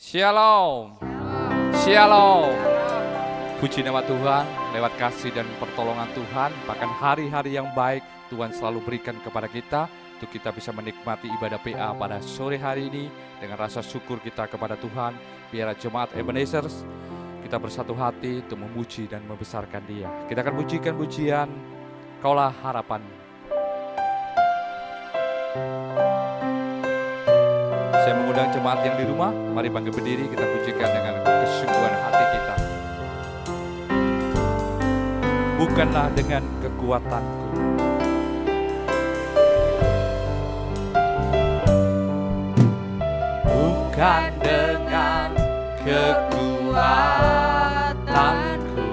Shalom. Shalom. Puji nama Tuhan, lewat kasih dan pertolongan Tuhan, bahkan hari-hari yang baik Tuhan selalu berikan kepada kita untuk kita bisa menikmati ibadah PA pada sore hari ini dengan rasa syukur kita kepada Tuhan. Biar jemaat Ebenezer kita bersatu hati untuk memuji dan membesarkan Dia. Kita akan pujikan pujian Kaulah Harapan. Saya mengundang jemaat yang di rumah, mari bangkit berdiri, kita pujikan dengan kesungguhan hati kita. Bukanlah dengan kekuatanku, bukan dengan kekuatanku,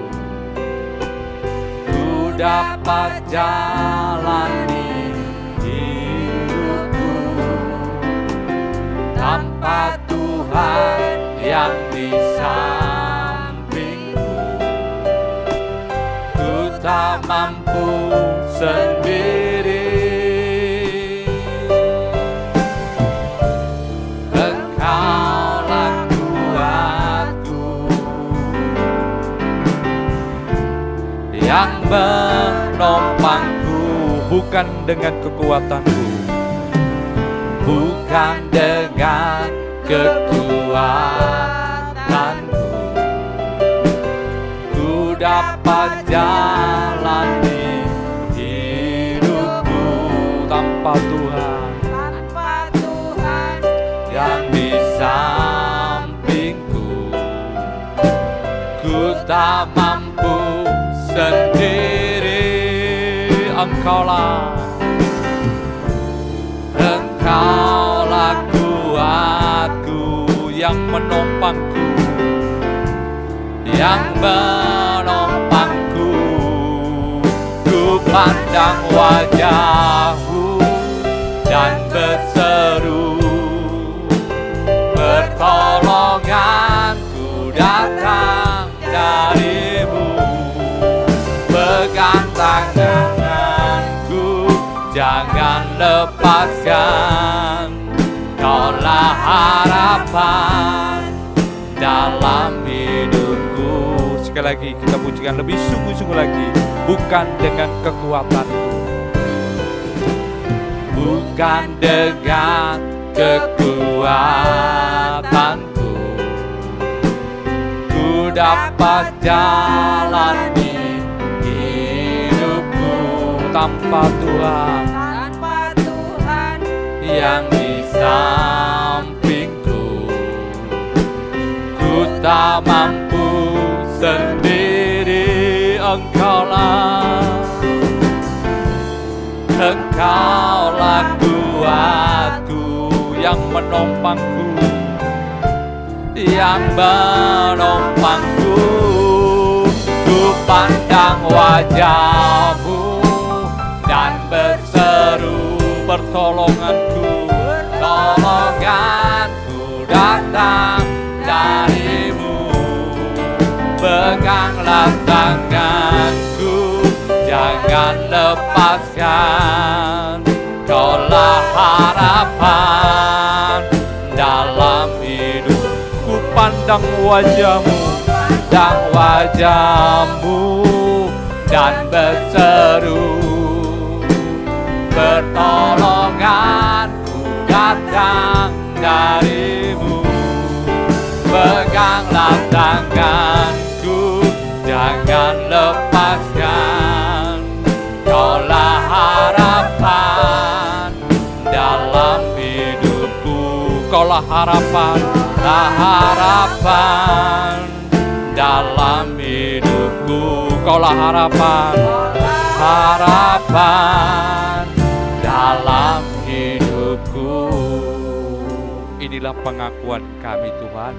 ku dapat jalani hidupku tanpa Tuhan yang di sampingku. Ku tak mampu sendiri. Engkaulah kuatku yang menopangku, bukan dengan kekuatanku, bukan dengan kekuatanku, ku dapat jalani hidupku tanpa Tuhan yang di sampingku. Ku tak mampu sendiri. Engkaulah kuatku yang menopangku, yang menopangku. Ku pandang wajah-Mu dan berseru, pertolonganku datang dari-Mu. Pegang tanganku, jangan lepaskan. Kaulah harapan dalam hidupku. Sekali lagi kita pujikan lebih sungguh-sungguh lagi. Bukan dengan kekuatanku, bukan dengan kekuatanku, ku dapat jalani hidupku tanpa Tuhan yang di sampingku. Ku tak mampu sendiri. Engkaulah kuatku yang menopangku, yang menopangku. Ku pandang wajah-Mu dan berseru, pertolonganku datang dari-Mu. Peganglah tanganku, jangan lepaskan. Kaulah harapan dalam hidup. Ku pandang wajah-Mu dan berseru, pertolonganku datang dari-Mu. Peganglah tanganku, jangan lepaskan. Kaulah harapan dalam hidupku. Kaulah harapan dalam hidupku. Kaulah harapan dalam hidupku. Inilah pengakuan kami Tuhan.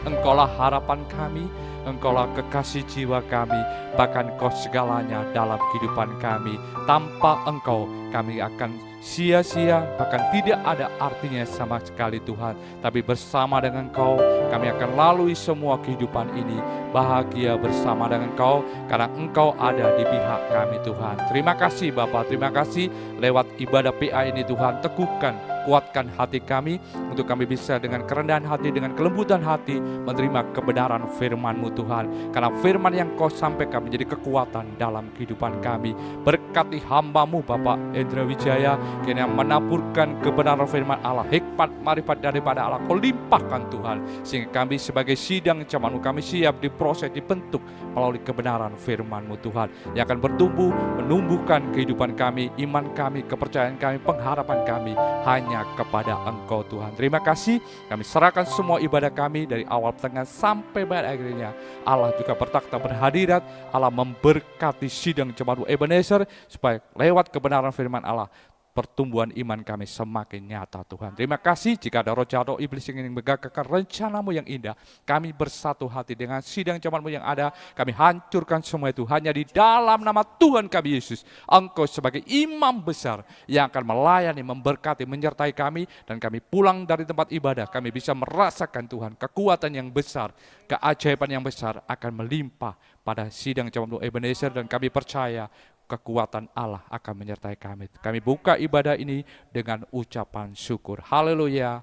Engkaulah harapan kami, Engkaulah kekasih jiwa kami, bahkan Engkau segalanya dalam kehidupan kami. Tanpa Engkau kami akan sia-sia, bahkan tidak ada artinya sama sekali Tuhan. Tapi bersama dengan Engkau kami akan lalui semua kehidupan ini, bahagia bersama dengan Engkau, karena Engkau ada di pihak kami Tuhan. Terima kasih Bapa, terima kasih lewat ibadah PA ini Tuhan, teguhkan, kuatkan hati kami, untuk kami bisa dengan kerendahan hati, dengan kelembutan hati, menerima kebenaran firman-Mu Tuhan. Karena firman yang Kau sampaikan menjadi kekuatan dalam kehidupan kami. Berkati hamba-Mu Bapak Endra Wijaya, kiranya menaburkan kebenaran firman Allah, hikmat marifat daripada Allah Kau limpahkan Tuhan, sehingga kami sebagai sidang jemaat-Mu, kami siap diproses, dibentuk melalui kebenaran firman-Mu Tuhan, yang akan bertumbuh, menumbuhkan kehidupan kami, iman kami, kepercayaan kami, pengharapan kami hanya kepada Engkau Tuhan. Terima kasih, kami serahkan semua ibadah kami dari awal, tengah, sampai pada akhirnya. Allah juga bertakhta berhadirat, Allah memberkati sidang jemaat Ebenezer, supaya lewat kebenaran firman Allah, pertumbuhan iman kami semakin nyata Tuhan. Terima kasih, jika ada roh jahat, roh iblis yang ingin menggagalkan rencana-Mu yang indah, kami bersatu hati dengan sidang jemaat-Mu yang ada, kami hancurkan semua itu hanya di dalam nama Tuhan kami Yesus. Engkau sebagai imam besar yang akan melayani, memberkati, menyertai kami, dan kami pulang dari tempat ibadah, kami bisa merasakan Tuhan, kekuatan yang besar, keajaiban yang besar akan melimpah pada sidang jemaat Ebenezer, dan kami percaya kekuatan Allah akan menyertai kami. Kami buka ibadah ini dengan ucapan syukur. Haleluya.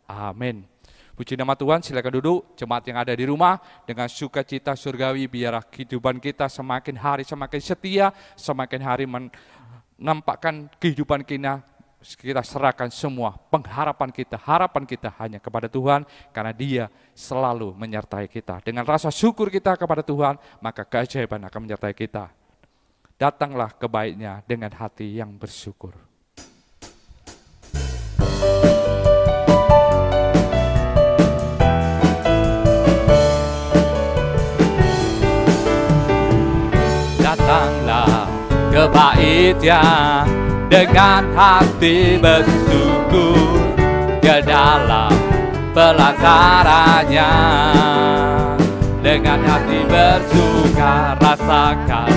Amin. Puji nama Tuhan, silakan duduk. Jemaat yang ada di rumah, dengan sukacita surgawi, biarlah kehidupan kita semakin hari semakin setia, semakin hari menampakkan kehidupan kita serahkan semua pengharapan kita, harapan kita hanya kepada Tuhan, karena Dia selalu menyertai kita. Dengan rasa syukur kita kepada Tuhan, maka keajaiban akan menyertai kita. Datanglah ke baiknya dengan hati yang bersyukur. Datanglah ke baitnya dengan hati bersyukur, ke dalam pelatarannya dengan hati bersuka rasakan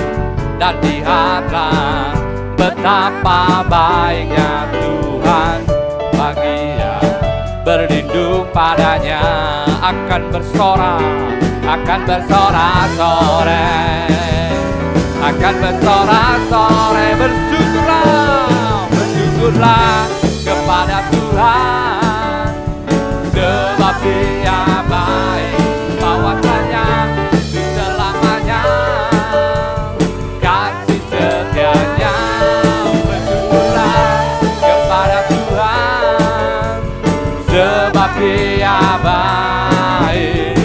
dan lihatlah betapa baiknya Tuhan bagi yang berlindung padanya. Akan bersorak-sorai, akan bersorak-sorai, bersyukurlah kepada Tuhan, sebab Dia baik, bahwasanya selamanya kasih setianya. Bersyukurlah kepada Tuhan, sebab Dia baik,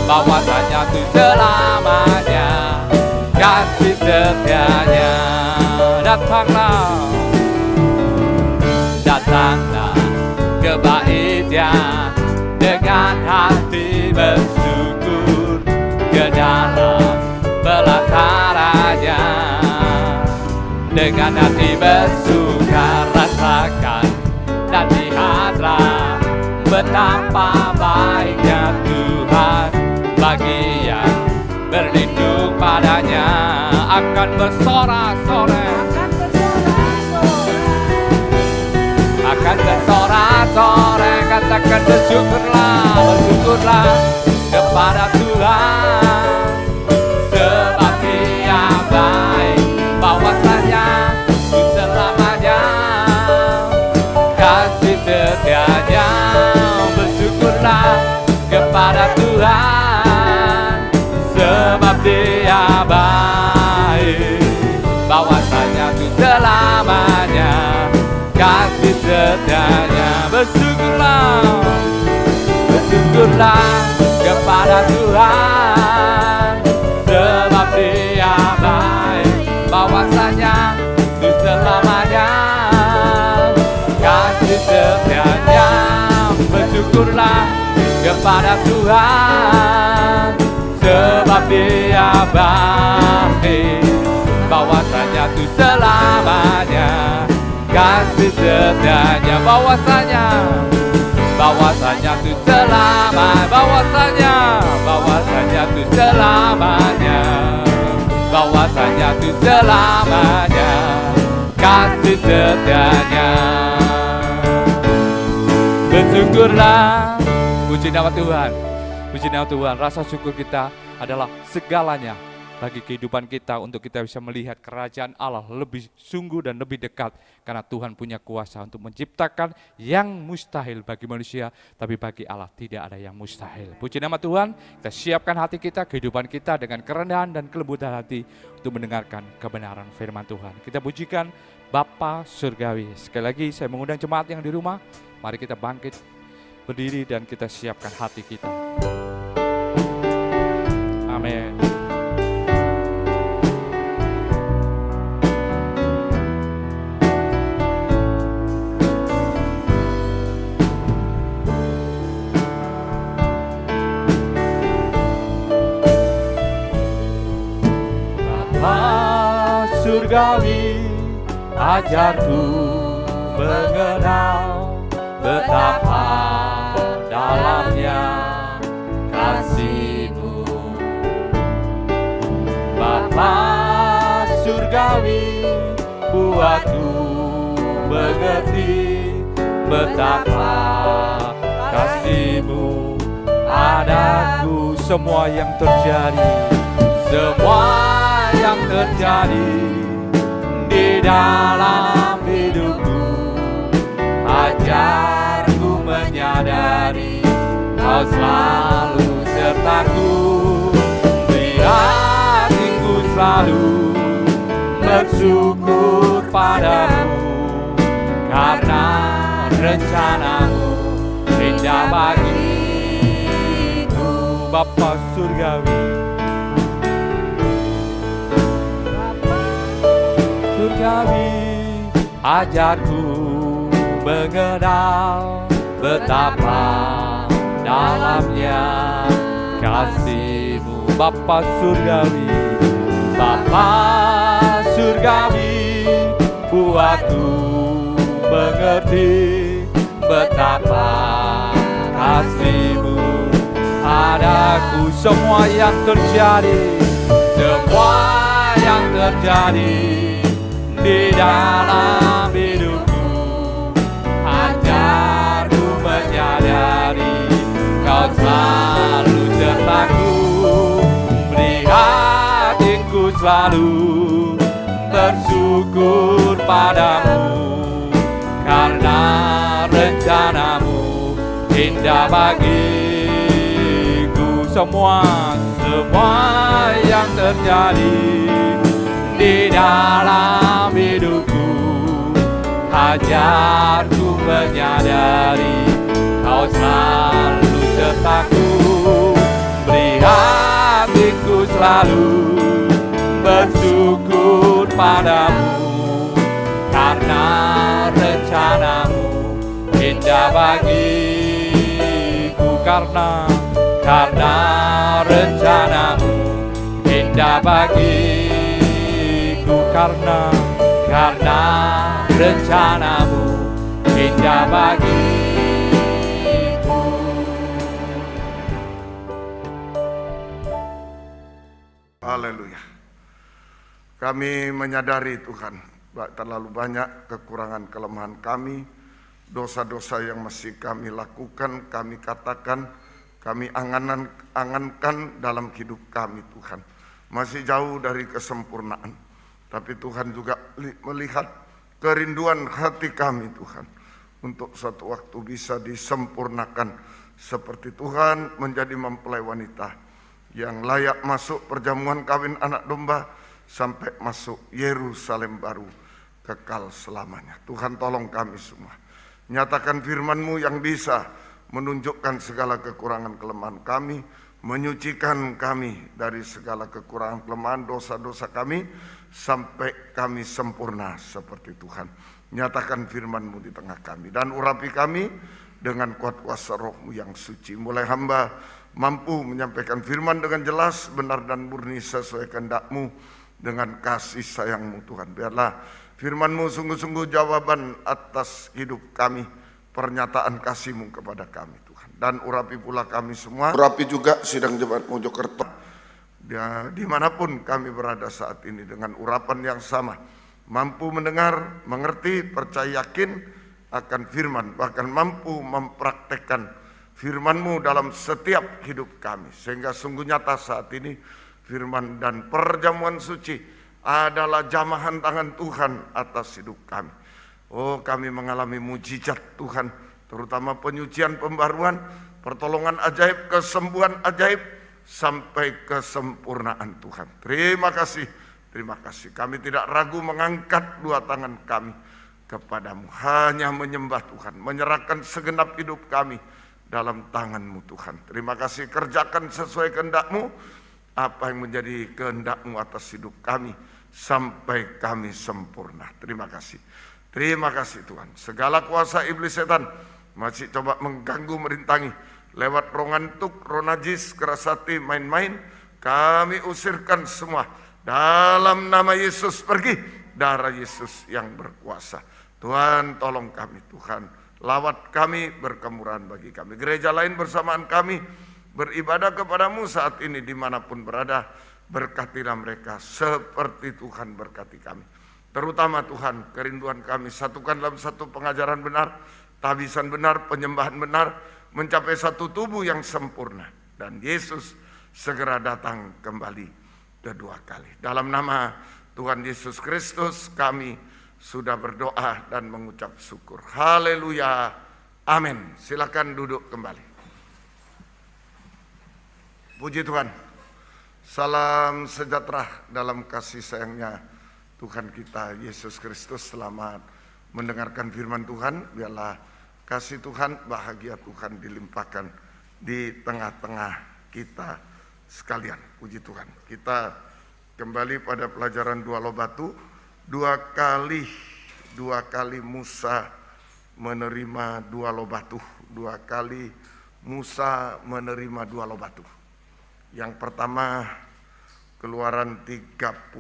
bahwasanya itu selamanya kasih setianya. Datanglah ke baitnya dengan hati bersyukur, ke dalam pelatarannya dengan hati bersuka rasakan dan lihatlah betapa baiknya Tuhan bagi yang berlindung padanya. Akan bersorak-sorai, akan bersorak-sorai, katakan bersyukurlah kepada Tuhan, sebab Dia baik, bahwasanya selamanya kasih setianya. Bersyukurlah kepada Tuhan, sebab Dia baik, bahwasanya itu selamanya kasih setianya. Bersyukurlah kepada Tuhan, sebab Dia baik, bahwasanya itu selamanya kasih setianya. Bersyukurlah kepada Tuhan, sebab Dia baik, bahwasanya itu selamanya kasih setianya. Bahwasanya itu selamanya, bahwasanya itu selamanya, bahwasanya itu selamanya kasih setianya. Bersyukurlah, puji nama Tuhan, puji nama Tuhan. Rasa syukur kita adalah segalanya bagi kehidupan kita untuk kita bisa melihat kerajaan Allah lebih sungguh dan lebih dekat. Karena Tuhan punya kuasa untuk menciptakan yang mustahil bagi manusia, tapi bagi Allah tidak ada yang mustahil. Puji nama Tuhan, kita siapkan hati kita, kehidupan kita dengan kerendahan dan kelembutan hati untuk mendengarkan kebenaran firman Tuhan. Kita pujikan Bapa Surgawi. Sekali lagi saya mengundang jemaat yang di rumah, mari kita bangkit, berdiri dan kita siapkan hati kita. Amin. Bapa Surgawi, ajarku mengenal betapa dalamnya kasih-Mu. Bapa Surgawi, buatku mengerti betapa kasih-Mu padaku. Semua yang terjadi di dalam hidupku, ajarku menyadari Kau selalu sertaku. Beri hatiku selalu bersyukur padamu, karena rencana-Mu indah bagiku. Bapa Surgawi, ajarku mengenal betapa dalamnya kasih-Mu. Bapa Surgawi, Bapa Surgawi, buatku mengerti betapa kasih-Mu padaku. Semua yang terjadi di dalam hidupku, ajarku menyadari Kau selalu sertaku. Beri hatiku selalu bersyukur padamu, karena rencana-Mu indah bagiku. Semua yang terjadi di dalam hidupku, ajarku menyadari Kau selalu sertaku. Beri hatiku selalu bersyukur padamu, karena rencana-Mu indah bagiku. Karena rencana-Mu indah bagiku. Karena rencana-Mu indah bagiku. Haleluya. Kami menyadari Tuhan, terlalu banyak kekurangan kelemahan kami, dosa-dosa yang masih kami lakukan, kami katakan, kami angankan dalam hidup kami Tuhan. Masih jauh dari kesempurnaan. Tapi Tuhan juga melihat kerinduan hati kami Tuhan, untuk suatu waktu bisa disempurnakan seperti Tuhan menjadi mempelai wanita yang layak masuk perjamuan kawin anak domba sampai masuk Yerusalem baru kekal selamanya. Tuhan tolong kami semua. Nyatakan firman-Mu yang bisa menunjukkan segala kekurangan kelemahan kami, menyucikan kami dari segala kekurangan kelemahan dosa-dosa kami, sampai kami sempurna seperti Tuhan. Nyatakan firman-Mu di tengah kami, dan urapi kami dengan kuat kuasa Roh-Mu yang suci. Mulai hamba mampu menyampaikan firman dengan jelas, benar dan murni sesuai kehendak-Mu dengan kasih sayang-Mu Tuhan. Biarlah firman-Mu sungguh-sungguh jawaban atas hidup kami, pernyataan kasih-Mu kepada kami Tuhan. Dan urapi pula kami semua, urapi juga sidang jemaat Mojokerto, dimanapun kami berada saat ini, dengan urapan yang sama, mampu mendengar, mengerti, percaya, yakin akan firman, bahkan mampu mempraktekkan firman-Mu dalam setiap hidup kami, sehingga sungguh nyata saat ini firman dan perjamuan suci adalah jamahan tangan Tuhan atas hidup kami. Oh, kami mengalami mujizat Tuhan, terutama penyucian, pembaruan, pertolongan ajaib, kesembuhan ajaib, sampai kesempurnaan Tuhan. Terima kasih, terima kasih. Kami tidak ragu mengangkat dua tangan kami kepadamu, hanya menyembah Tuhan, menyerahkan segenap hidup kami dalam tangan-Mu Tuhan. Terima kasih, kerjakan sesuai kehendak-Mu, apa yang menjadi kehendak-Mu atas hidup kami, sampai kami sempurna. Terima kasih. Terima kasih Tuhan. Segala kuasa iblis setan masih coba mengganggu, merintangi lewat roh ngantuk, roh najis, keras hati, main-main, kami usirkan semua dalam nama Yesus. Pergi, darah Yesus yang berkuasa. Tuhan tolong kami, Tuhan lawat kami, berkemurahan bagi kami. Gereja lain bersamaan kami beribadah kepadamu saat ini dimanapun berada, berkatilah mereka seperti Tuhan berkati kami. Terutama Tuhan, kerinduan kami satukan dalam satu pengajaran benar, tabisan benar, penyembahan benar, mencapai satu tubuh yang sempurna. Dan Yesus segera datang kembali kedua kali. Dalam nama Tuhan Yesus Kristus kami sudah berdoa dan mengucap syukur. Haleluya, amin. Silakan duduk kembali. Puji Tuhan. Salam sejahtera dalam kasih sayangnya Tuhan kita Yesus Kristus. Selamat mendengarkan firman Tuhan. Biarlah kasih Tuhan, bahagia Tuhan dilimpahkan di tengah-tengah kita sekalian. Puji Tuhan. Kita kembali pada pelajaran dua loh batu. Dua kali Musa menerima dua loh batu. Dua kali Musa menerima dua loh batu. Yang pertama, Keluaran 32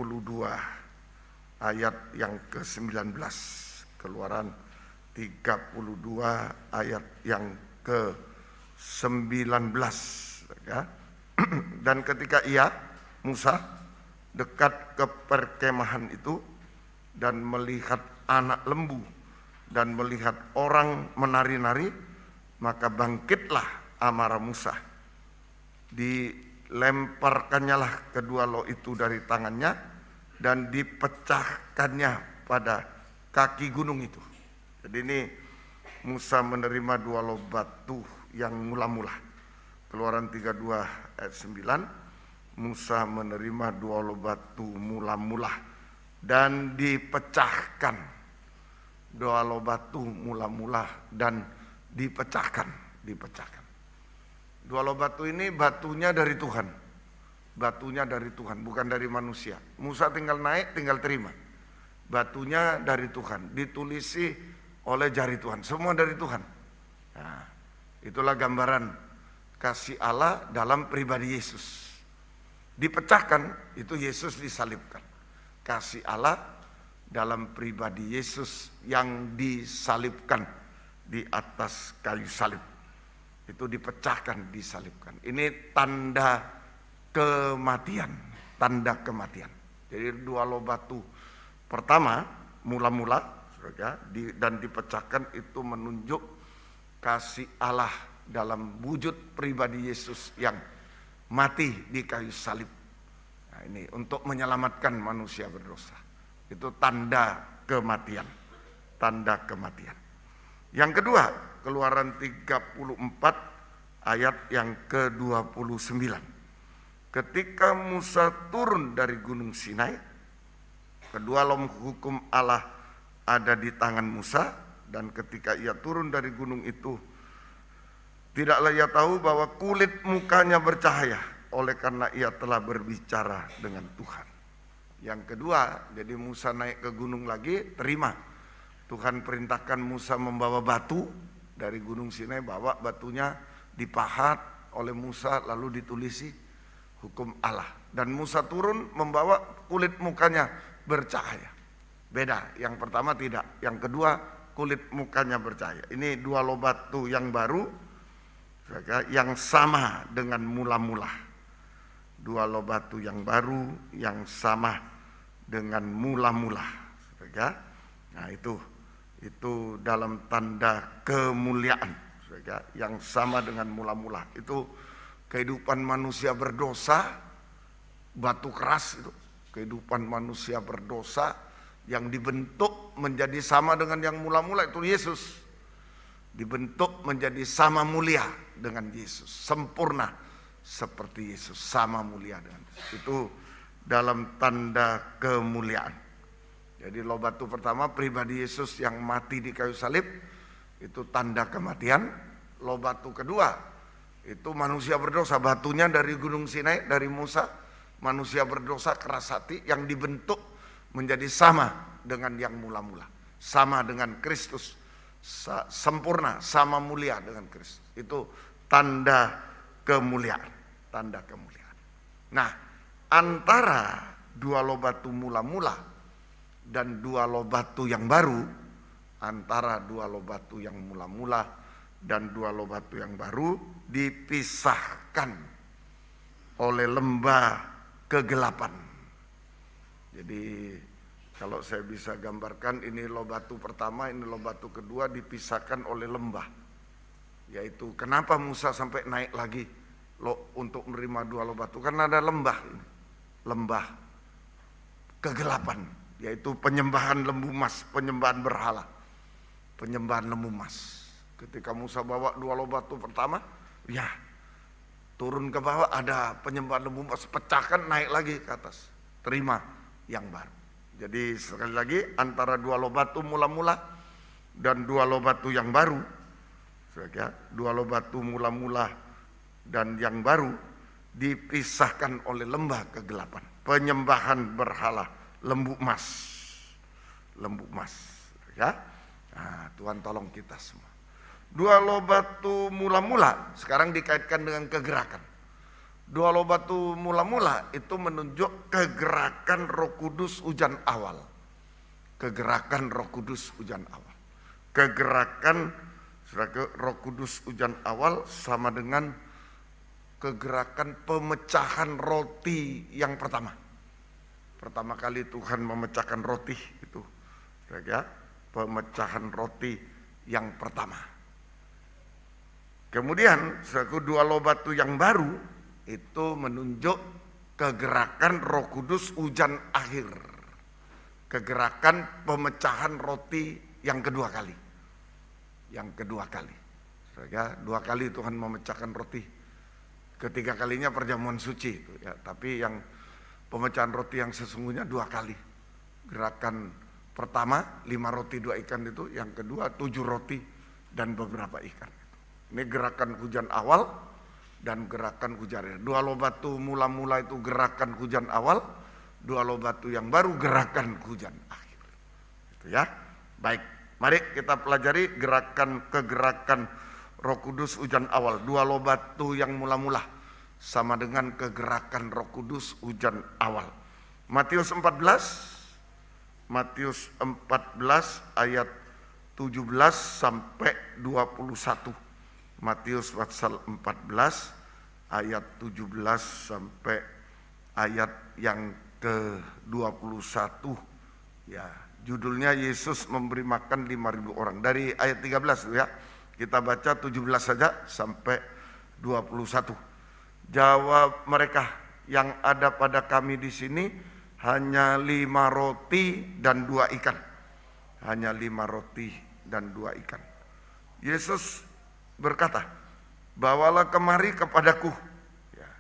ayat yang ke-19. Keluaran 32 ayat yang ke-19, ya. Dan ketika Musa dekat ke perkemahan itu dan melihat anak lembu dan melihat orang menari-nari, maka bangkitlah amarah Musa. Dilemparkannya lah kedua loh itu dari tangannya dan dipecahkannya pada kaki gunung itu. Jadi ini Musa menerima dua loh batu yang mula-mula. Keluaran 32 ayat 9, Musa menerima dua loh batu mula-mula dan dipecahkan. Dua loh batu mula-mula dan dipecahkan. Dua loh batu ini batunya dari Tuhan. Batunya dari Tuhan, bukan dari manusia. Musa tinggal naik, tinggal terima. Batunya dari Tuhan, ditulisi oleh jari Tuhan, semua dari Tuhan. Nah, itulah gambaran kasih Allah dalam pribadi Yesus. Dipecahkan, itu Yesus disalibkan. Kasih Allah dalam pribadi Yesus yang disalibkan di atas kayu salib. Itu dipecahkan, disalibkan. Ini tanda kematian, tanda kematian. Jadi dua loh batu pertama mula-mula dan dipecahkan itu menunjuk kasih Allah dalam wujud pribadi Yesus yang mati di kayu salib. Nah, ini untuk menyelamatkan manusia berdosa. Itu tanda kematian, tanda kematian. Yang kedua, Keluaran 34 ayat yang ke-29. Ketika Musa turun dari gunung Sinai, kedua loh hukum Allah ada di tangan Musa, dan ketika ia turun dari gunung itu, tidaklah ia tahu bahwa kulit mukanya bercahaya, oleh karena ia telah berbicara dengan Tuhan. Yang kedua, jadi Musa naik ke gunung lagi, terima. Tuhan perintahkan Musa membawa batu dari gunung Sinai, bawa batunya dipahat oleh Musa lalu ditulisi hukum Allah. Dan Musa turun membawa kulit mukanya bercahaya. Beda, yang pertama tidak, yang kedua kulit mukanya bercahaya. Ini dua loh batu yang baru, yang sama dengan mula-mula. Dua loh batu yang baru, yang sama dengan mula-mula. Nah itu dalam tanda kemuliaan, yang sama dengan mula-mula. Itu kehidupan manusia berdosa batu keras itu, kehidupan manusia berdosa yang dibentuk menjadi sama dengan yang mula-mula itu Yesus. Dibentuk menjadi sama mulia dengan Yesus, sempurna seperti Yesus, sama mulia dengan Yesus. Itu dalam tanda kemuliaan. Jadi loh batu pertama pribadi Yesus yang mati di kayu salib, itu tanda kematian. Loh batu kedua itu manusia berdosa, batunya dari Gunung Sinai, dari Musa, manusia berdosa keras hati yang dibentuk menjadi sama dengan yang mula-mula, sama dengan Kristus, sempurna, sama mulia dengan Kristus. Itu tanda kemuliaan, tanda kemuliaan. Nah, antara dua loh batu mula-mula dan dua loh batu yang baru, antara dua loh batu yang mula-mula dan dua loh batu yang baru dipisahkan oleh lembah kegelapan. Jadi kalau saya bisa gambarkan, ini loh batu pertama, ini loh batu kedua dipisahkan oleh lembah. Yaitu kenapa Musa sampai naik lagi untuk menerima dua loh batu, karena ada lembah ini, lembah kegelapan, yaitu penyembahan lembu emas, penyembahan berhala, penyembahan lembu emas. Ketika Musa bawa dua loh batu pertama, ya turun ke bawah ada penyembahan lembu emas, pecahkan, naik lagi ke atas, terima yang baru. Jadi sekali lagi antara dua loh batu mula-mula dan dua loh batu yang baru, dua loh batu mula-mula dan yang baru dipisahkan oleh lembah kegelapan, penyembahan berhala, lembu emas, ya. Nah, Tuhan tolong kita semua. Dua loh batu mula-mula sekarang dikaitkan dengan kegerakan. Dua loh batu mula-mula itu menunjuk kegerakan Roh Kudus hujan awal. Kegerakan Roh Kudus hujan awal. Kegerakan Roh Kudus hujan awal sama dengan kegerakan pemecahan roti yang pertama. Pertama kali Tuhan memecahkan roti itu, ya, pemecahan roti yang pertama. Kemudian dua loh batu yang baru itu menunjuk kegerakan Roh Kudus hujan akhir. Kegerakan pemecahan roti yang kedua kali. Yang kedua kali. Ya, dua kali Tuhan memecahkan roti. Ketiga kalinya perjamuan suci itu, ya, tapi yang pemecahan roti yang sesungguhnya dua kali. Gerakan pertama 5 roti 2 ikan itu, yang kedua 7 roti dan beberapa ikan. Ini gerakan hujan awal dan gerakan hujan akhir. Dua loh batu mula-mula itu gerakan hujan awal, dua loh batu yang baru gerakan hujan akhir. Itu ya. Baik, mari kita pelajari kegerakan Roh Kudus hujan awal. Dua loh batu yang mula-mula sama dengan kegerakan Roh Kudus hujan awal. Matius 14 ayat 17 sampai 21. Matius pasal 14 ayat 17 sampai ayat yang ke-21. Ya, judulnya Yesus memberi makan 5.000 orang. Dari ayat 13 ya. Kita baca 17 saja sampai 21. Jawab mereka, yang ada pada kami di sini hanya 5 roti dan 2 ikan. Hanya 5 roti dan 2 ikan. Yesus berkata, bawalah kemari kepadaku. Ya.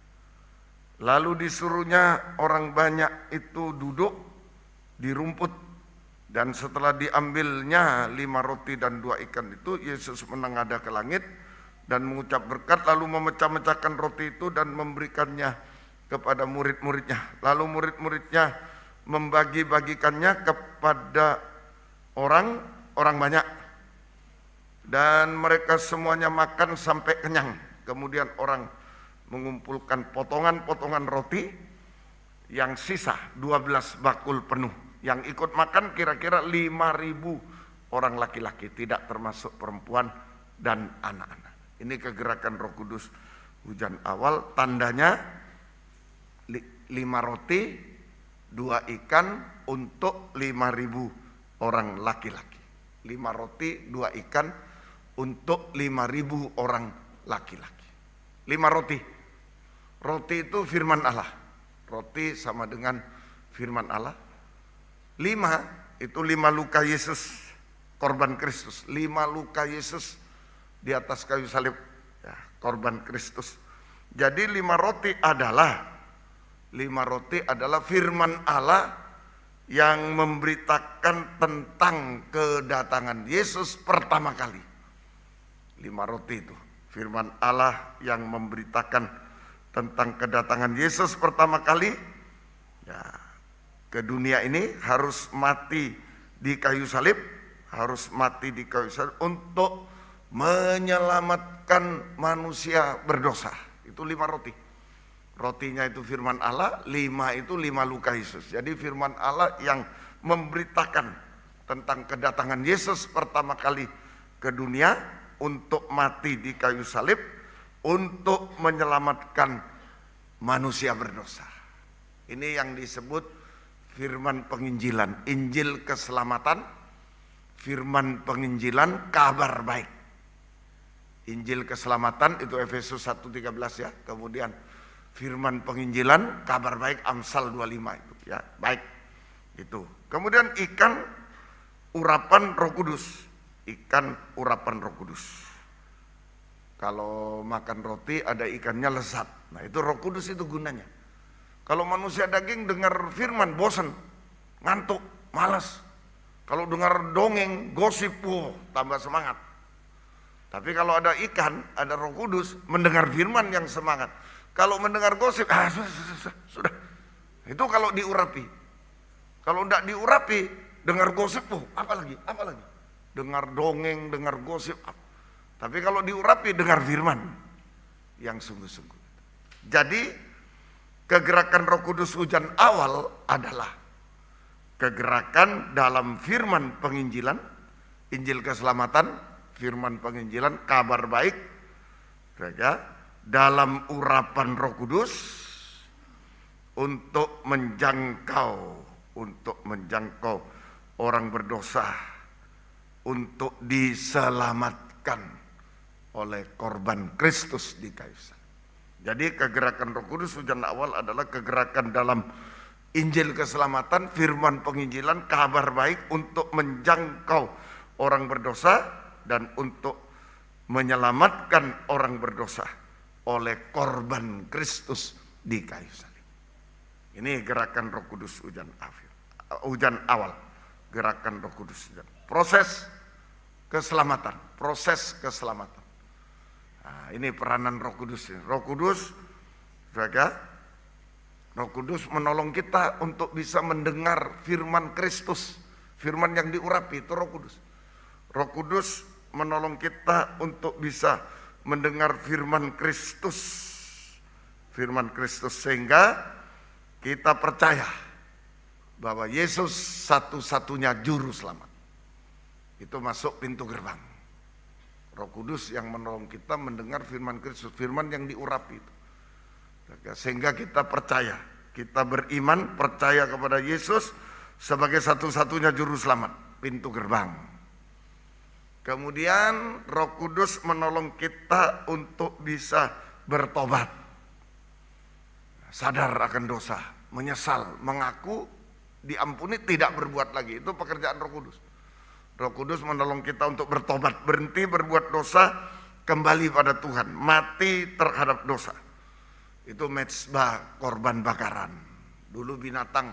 Lalu disuruhnya orang banyak itu duduk di rumput. Dan setelah diambilnya 5 roti dan 2 ikan itu, Yesus menengadah ke langit dan mengucap berkat, lalu memecah-mecahkan roti itu dan memberikannya kepada murid-muridnya. Lalu murid-muridnya membagi-bagikannya kepada orang banyak. Dan mereka semuanya makan sampai kenyang. Kemudian orang mengumpulkan potongan-potongan roti yang sisa 12 bakul penuh. Yang ikut makan kira-kira 5.000 orang laki-laki, tidak termasuk perempuan dan anak-anak. Ini kegerakan Roh Kudus hujan awal. Tandanya 5 roti 2 ikan untuk 5.000 orang laki-laki. 5 roti 2 ikan untuk 5.000 orang laki-laki. 5 roti. Roti itu firman Allah. Roti sama dengan firman Allah. 5 itu 5 luka Yesus, korban Kristus. 5 luka Yesus di atas kayu salib, ya, korban Kristus. Jadi 5 roti adalah firman Allah yang memberitakan tentang kedatangan Yesus pertama kali. 5 roti itu firman Allah yang memberitakan tentang kedatangan Yesus pertama kali, ya, ke dunia ini, harus mati di kayu salib, untuk menyelamatkan manusia berdosa. Itu 5 roti. Rotinya itu firman Allah, 5 itu 5 luka Yesus. Jadi firman Allah yang memberitakan tentang kedatangan Yesus pertama kali ke dunia untuk mati di kayu salib, untuk menyelamatkan manusia berdosa. Ini yang disebut firman penginjilan, Injil keselamatan, firman penginjilan, kabar baik. Injil keselamatan itu Efesus 1:13 ya. Kemudian firman penginjilan, kabar baik, Amsal 25 itu ya, baik. Itu. Kemudian ikan urapan Roh Kudus. Ikan urapan Roh Kudus. Kalau makan roti ada ikannya lezat. Nah, itu Roh Kudus itu gunanya. Kalau manusia daging dengar firman bosan, ngantuk, malas. Kalau dengar dongeng, gosip, tambah semangat. Tapi kalau ada ikan, ada Roh Kudus, mendengar firman yang semangat. Kalau mendengar gosip, sudah. Itu kalau diurapi. Kalau tidak diurapi, dengar gosip, apa lagi? Dengar dongeng, dengar gosip. Tapi kalau diurapi, dengar firman yang sungguh-sungguh. Jadi kegerakan Roh Kudus hujan awal adalah kegerakan dalam firman penginjilan, Injil keselamatan, firman penginjilan, kabar baik, ya, dalam urapan Roh Kudus untuk menjangkau orang berdosa, untuk diselamatkan oleh korban Kristus di kayu salib. Jadi kegerakan Roh Kudus hujan awal adalah kegerakan dalam Injil keselamatan, firman penginjilan, kabar baik untuk menjangkau orang berdosa dan untuk menyelamatkan orang berdosa oleh korban Kristus di kayu salib. Ini gerakan Roh Kudus hujan awal, gerakan Roh Kudus hujan. Proses keselamatan. Nah, ini peranan Roh Kudus. Roh Kudus menolong kita untuk bisa mendengar firman Kristus, firman yang diurapi, itu Roh Kudus. Roh Kudus menolong kita untuk bisa mendengar firman Kristus, sehingga kita percaya bahwa Yesus satu-satunya juru selamat. Itu masuk pintu gerbang. Roh Kudus yang menolong kita mendengar firman Kristus, firman yang diurapi itu. Sehingga kita percaya, kita beriman, percaya kepada Yesus sebagai satu-satunya juru selamat, pintu gerbang. Kemudian Roh Kudus menolong kita untuk bisa bertobat, sadar akan dosa, menyesal, mengaku, diampuni, tidak berbuat lagi. Itu pekerjaan Roh Kudus. Roh Kudus menolong kita untuk bertobat, berhenti berbuat dosa, kembali pada Tuhan, mati terhadap dosa. Itu mezbah, korban bakaran. Dulu binatang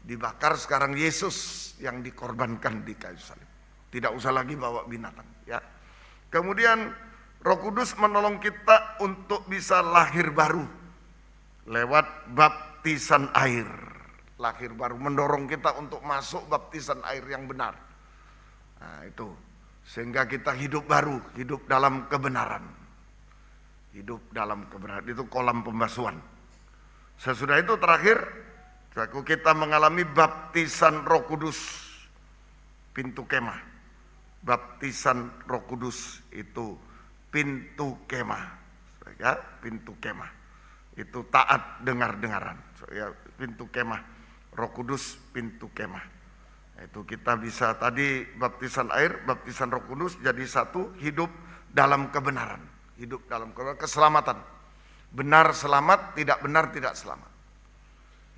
dibakar, sekarang Yesus yang dikorbankan di kayu salib. Tidak usah lagi bawa binatang, ya. Kemudian Roh Kudus menolong kita untuk bisa lahir baru lewat baptisan air. Lahir baru mendorong kita untuk masuk baptisan air yang benar. Nah, itu sehingga kita hidup baru, hidup dalam kebenaran. Itu kolam pembasuhan. Sesudah itu terakhir kita mengalami baptisan Roh Kudus, pintu kemah. Baptisan Roh Kudus itu pintu kemah, ya, pintu kemah. Itu taat dengar-dengaran, ya, pintu kemah. Roh Kudus, pintu kemah. Itu kita bisa tadi baptisan air, baptisan Roh Kudus jadi satu, hidup dalam kebenaran, hidup dalam keselamatan. Benar selamat, tidak benar tidak selamat.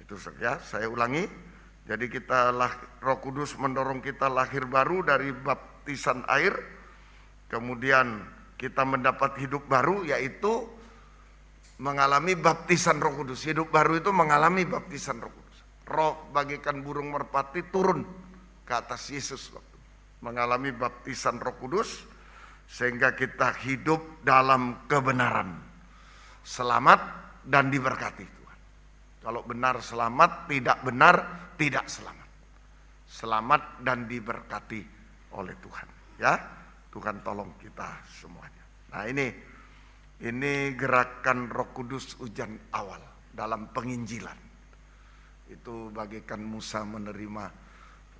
Itu ya, saya ulangi. Jadi Roh Kudus mendorong kita lahir baru dari baptisan air. Kemudian kita mendapat hidup baru, yaitu mengalami baptisan Roh Kudus. Hidup baru itu mengalami baptisan Roh Kudus. Roh bagaikan burung merpati turun ke atas Yesus waktu mengalami baptisan Roh Kudus, sehingga kita hidup dalam kebenaran, selamat dan diberkati Tuhan. Kalau benar selamat, tidak benar tidak selamat. Selamat dan diberkati oleh Tuhan. Ya, Tuhan tolong kita semuanya. Nah ini gerakan Roh Kudus hujan awal dalam penginjilan. Itu bagaikan Musa menerima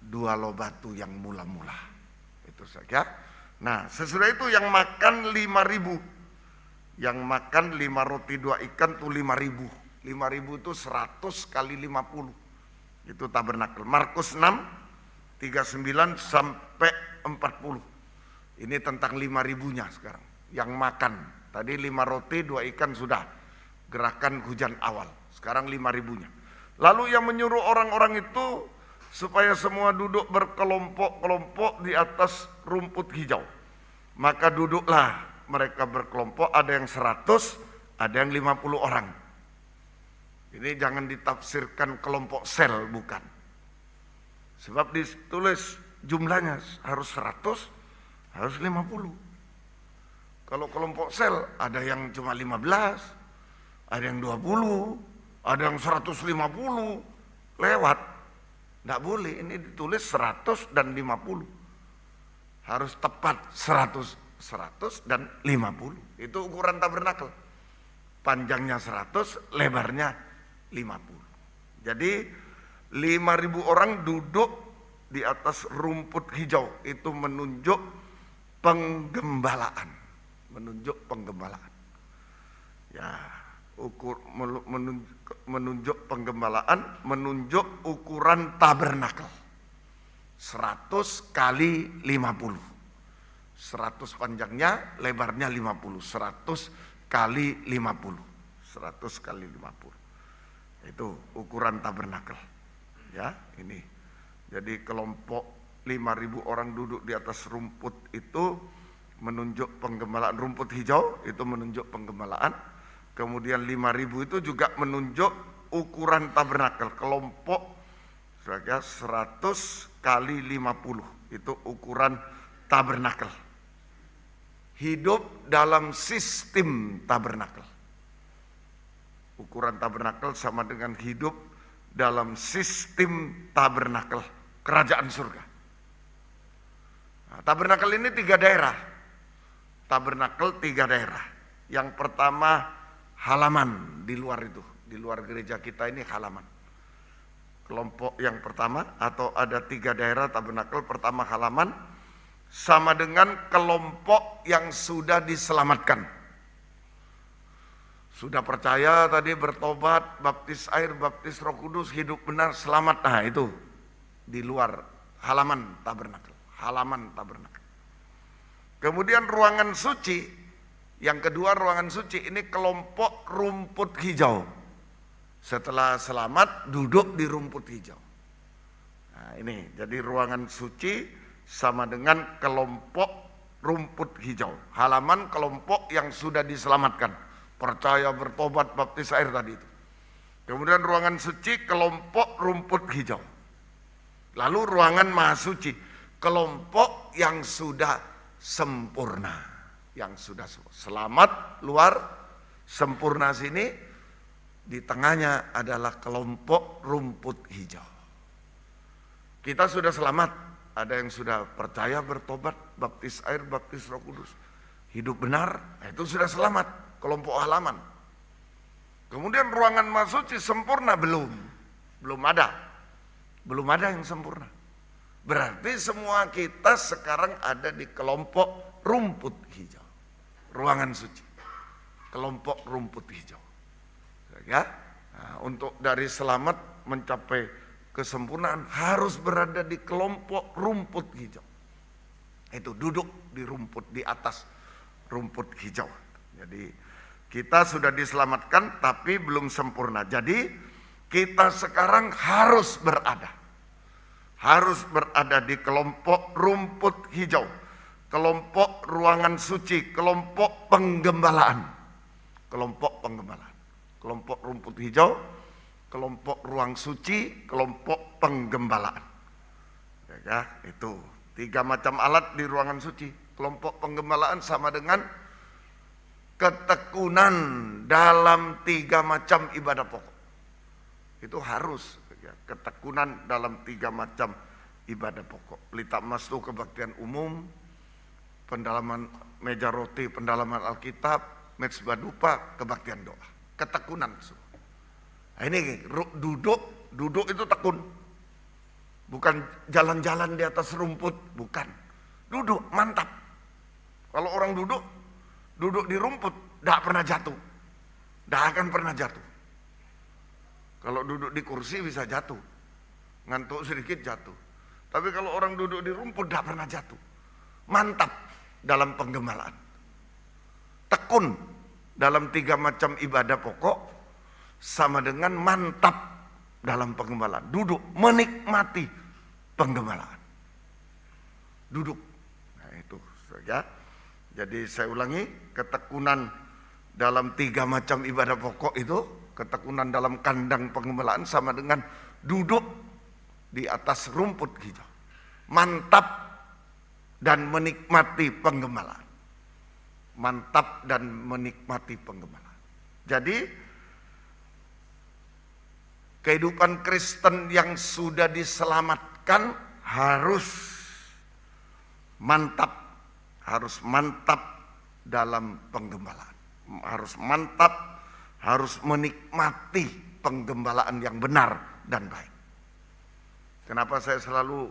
2 loh batu yang mula-mula. Itu saja. Nah, sesudah itu yang makan 5.000. Yang makan 5 roti 2 ikan tuh 5.000. 5.000 itu 100 kali 50. Itu tabernakel. Markus 6 39 sampai 40. Ini tentang 5.000-nya sekarang. Yang makan. Tadi 5 roti 2 ikan sudah. Gerakan hujan awal. Sekarang 5.000-nya. Lalu yang menyuruh orang-orang itu supaya semua duduk berkelompok-kelompok di atas rumput hijau. Maka duduklah mereka berkelompok, ada yang 100, ada yang 50 orang. Ini jangan ditafsirkan kelompok sel, bukan. Sebab ditulis jumlahnya harus 100, harus 50. Kalau kelompok sel ada yang cuma 15, ada yang 20, ada yang 150, lewat. Tidak boleh, ini ditulis 100 dan 50. Harus tepat 100 dan 50. Itu ukuran tabernakel. Panjangnya 100, lebarnya 50. Jadi 5.000 orang duduk di atas rumput hijau. Itu menunjuk penggembalaan. Menunjuk penggembalaan. Ya, menunjuk penggembalaan, menunjuk ukuran tabernakel. 100 kali 50. 100 panjangnya, lebarnya 50. 100 kali 50. 100 kali 50. Itu ukuran tabernakel. Ya, ini. Jadi kelompok 5.000 orang duduk di atas rumput itu menunjuk penggembalaan. Rumput hijau itu menunjuk penggembalaan. Kemudian 5.000 itu juga menunjuk ukuran tabernakel. Kelompok 100 kali 50. Itu ukuran tabernakel. Hidup dalam sistem tabernakel. Ukuran tabernakel sama dengan hidup dalam sistem tabernakel kerajaan surga. Nah, tabernakel ini 3 daerah. Tabernakel 3 daerah. Yang pertama halaman di luar itu. Di luar gereja kita ini halaman. Kelompok yang pertama atau ada 3 daerah tabernakel. Pertama halaman sama dengan kelompok yang sudah diselamatkan. Sudah percaya tadi, bertobat, baptis air, baptis Roh Kudus, hidup benar, selamat. Nah itu di luar halaman tabernakel. Halaman tabernakel. Kemudian ruangan suci, yang kedua ruangan suci ini kelompok rumput hijau. Setelah selamat duduk di rumput hijau. Nah ini jadi ruangan suci sama dengan kelompok rumput hijau. Halaman kelompok yang sudah diselamatkan. Percaya, bertobat, baptis air tadi itu. Kemudian ruangan suci kelompok rumput hijau. Lalu ruangan maha suci kelompok yang sudah sempurna. Yang sudah selamat luar, sempurna sini, di tengahnya adalah kelompok rumput hijau. Kita sudah selamat, ada yang sudah percaya, bertobat, baptis air, baptis Roh Kudus, hidup benar, itu sudah selamat, kelompok halaman. Kemudian ruangan maha suci sempurna belum ada yang sempurna. Berarti semua kita sekarang ada di kelompok rumput hijau. Ruangan suci. Kelompok rumput hijau. Ya. Nah, untuk dari selamat mencapai kesempurnaan harus berada di kelompok rumput hijau. Itu duduk di rumput, di atas rumput hijau. Jadi kita sudah diselamatkan tapi belum sempurna. Jadi Kita sekarang harus berada di kelompok rumput hijau, kelompok ruangan suci, kelompok penggembalaan, kelompok rumput hijau, kelompok ruang suci, kelompok penggembalaan. Ya, itu 3 macam alat di ruangan suci. Kelompok penggembalaan sama dengan ketekunan dalam 3 macam ibadah pokok. Itu harus ya, ketekunan dalam 3 macam ibadah pokok. Pelita emas itu kebaktian umum, pendalaman meja roti, pendalaman Alkitab, mezbah dupa, kebaktian doa. Ketekunan semua. Nah, ini duduk itu tekun. Bukan jalan-jalan di atas rumput, bukan. Duduk, mantap. Kalau orang duduk di rumput, tidak pernah jatuh. Tidak akan pernah jatuh. Kalau duduk di kursi bisa jatuh. Ngantuk sedikit jatuh. Tapi kalau orang duduk di rumput tidak pernah jatuh. Mantap dalam penggembalaan. Tekun dalam 3 macam ibadah pokok sama dengan mantap dalam penggembalaan. Duduk menikmati penggembalaan. Duduk. Nah itu ya. Jadi saya ulangi, ketekunan dalam 3 macam ibadah pokok itu, ketekunan dalam kandang penggembalaan sama dengan duduk di atas rumput hijau. Mantap dan menikmati penggembalaan. Mantap dan menikmati penggembalaan. Jadi kehidupan Kristen yang sudah diselamatkan harus mantap dalam penggembalaan. Harus mantap, harus menikmati penggembalaan yang benar dan baik. Kenapa saya selalu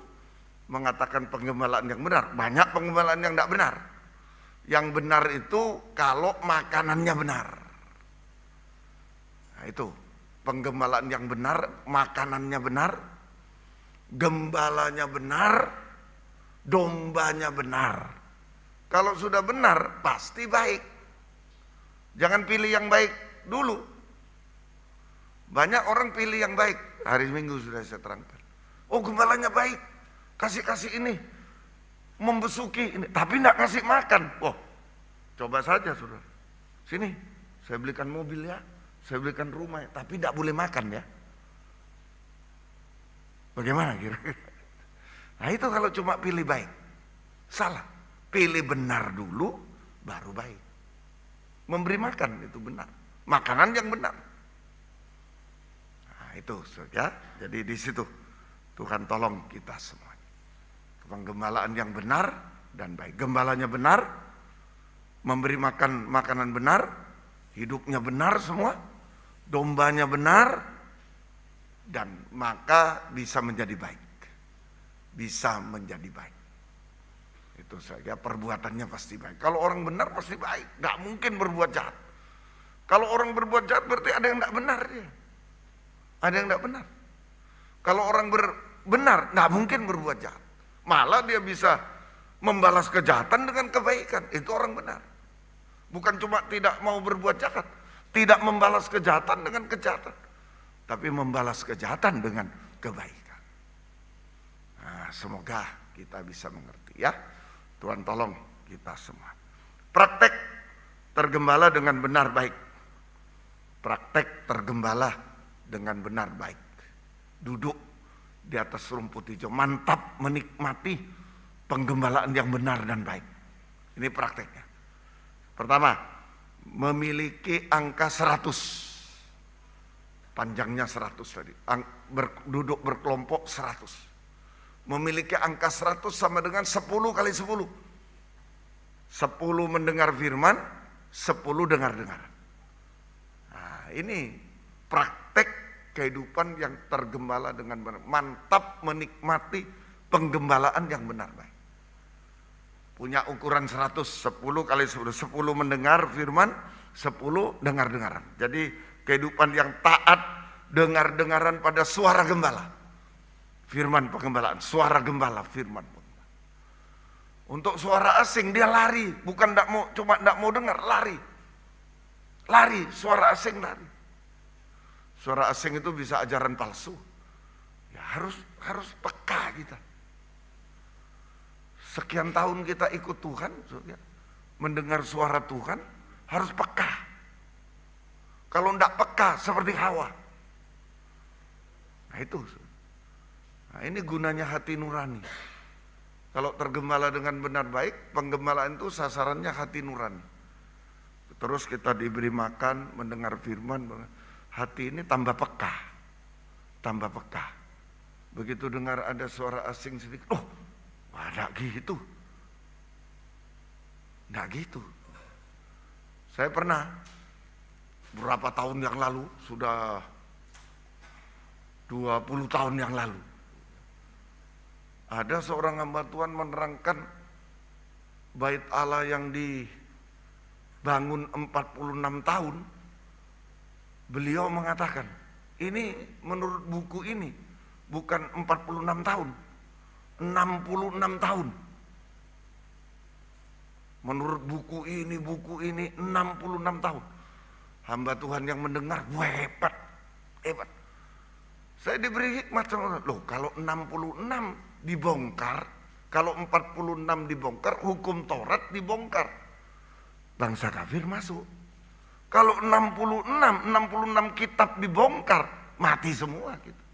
mengatakan penggembalaan yang benar? Banyak penggembalaan yang tidak benar. Yang benar itu kalau makanannya benar. Nah itu, penggembalaan yang benar, makanannya benar, gembalanya benar, dombanya benar. Kalau sudah benar, pasti baik. Jangan pilih yang baik dulu. Banyak orang pilih yang baik. Hari Minggu sudah saya terangkan. Oh, gembalanya baik, kasih ini, membesuki ini, tapi tidak kasih makan. Wah, coba saja saudara. Sini, saya belikan mobil ya, saya belikan rumah, tapi tidak boleh makan ya. Bagaimana kira-kira? Nah itu kalau cuma pilih baik, salah. Pilih benar dulu, baru baik. Memberi makan itu benar, makanan yang benar. Nah itu ya. Jadi di situ Tuhan tolong kita semua. Penggembalaan yang benar dan baik. Gembalanya benar, memberi makan makanan benar, hidupnya benar semua, dombanya benar, dan maka bisa menjadi baik. Bisa menjadi baik. Itu saja, perbuatannya pasti baik. Kalau orang benar pasti baik, nggak mungkin berbuat jahat. Kalau orang berbuat jahat berarti ada yang nggak benar dia. Ada yang nggak benar. Kalau orang benar, nggak mungkin berbuat jahat. Malah dia bisa membalas kejahatan dengan kebaikan. Itu orang benar. Bukan cuma tidak mau berbuat jahat, tidak membalas kejahatan dengan kejahatan, tapi membalas kejahatan dengan kebaikan. Nah, semoga kita bisa mengerti ya. Tuhan tolong kita semua. Praktek tergembala dengan benar baik. Praktek tergembala dengan benar baik. Duduk di atas rumput hijau, mantap menikmati penggembalaan yang benar dan baik. Ini prakteknya. Pertama, memiliki angka 100. Panjangnya 100 tadi. Duduk berkelompok 100. Memiliki angka 100 sama dengan 10 kali 10. 10 mendengar firman, 10 dengar-dengar. Nah, ini praktek kehidupan yang tergembala dengan benar. Mantap menikmati penggembalaan yang benar baik. Punya ukuran 100, 10 kali 10. 10 mendengar firman, 10 dengar-dengaran. Jadi kehidupan yang taat, dengar-dengaran pada suara gembala. Firman penggembalaan, suara gembala, firman penggembalaan. Untuk suara asing dia lari, bukan cuma tidak mau dengar, lari. Lari, suara asing lari. Suara asing itu bisa ajaran palsu. Ya harus peka kita. Sekian tahun kita ikut Tuhan, mendengar suara Tuhan, harus peka. Kalau tidak peka seperti Hawa. Nah itu. Nah ini gunanya hati nurani. Kalau tergembala dengan benar baik, penggembalaan itu sasarannya hati nurani. Terus kita diberi makan, mendengar firman, hati ini tambah peka. Tambah peka. Begitu dengar ada suara asing sedikit, oh, enggak gitu. Enggak gitu. Saya pernah berapa tahun yang lalu, sudah 20 tahun yang lalu, ada seorang hamba Tuhan menerangkan bait Allah yang dibangun 46 tahun. Beliau mengatakan, ini menurut buku ini bukan 46 tahun, 66 tahun. Menurut buku ini 66 tahun. Hamba Tuhan yang mendengar, wah hebat. Saya diberi hikmat sama, loh kalau 66 dibongkar, kalau 46 dibongkar, hukum Taurat dibongkar. Bangsa kafir masuk. Kalau 66 kitab dibongkar, mati semua kita.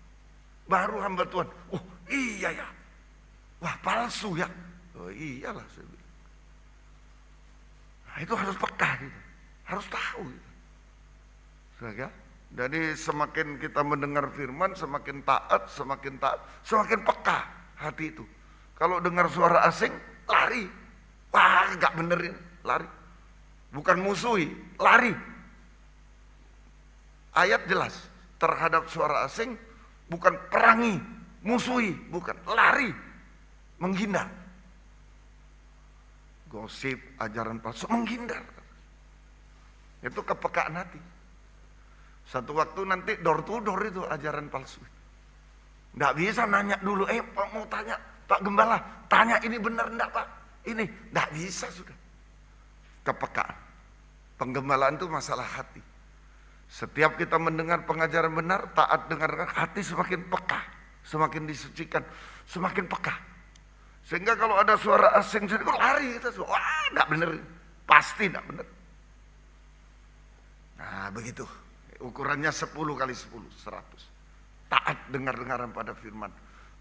Baru hamba Tuhan, oh iya ya, wah palsu ya. Oh iyalah saya bilang. Nah itu harus peka gitu, harus tahu gitu. Jadi semakin kita mendengar firman, semakin taat, semakin peka hati itu. Kalau dengar suara asing, lari. Wah, gak benerin, lari. Bukan musuhi, lari. Ayat jelas, terhadap suara asing, bukan perangi, musuhi, bukan, lari, menghindar. Gosip, ajaran palsu, menghindar. Itu kepekaan hati. Satu waktu nanti door to door itu ajaran palsu. Nggak bisa nanya dulu, mau tanya, Pak Gembala, tanya ini benar enggak Pak? Ini, nggak bisa sudah. Kepekaan. Penggembalaan itu masalah hati. Setiap kita mendengar pengajaran benar, taat dengar hati semakin peka, semakin disucikan, semakin peka. Sehingga kalau ada suara asing, lari kita, wah nggak benar, pasti nggak benar. Nah begitu. Ukurannya 10 kali 10, 100. Taat dengar-dengaran pada firman.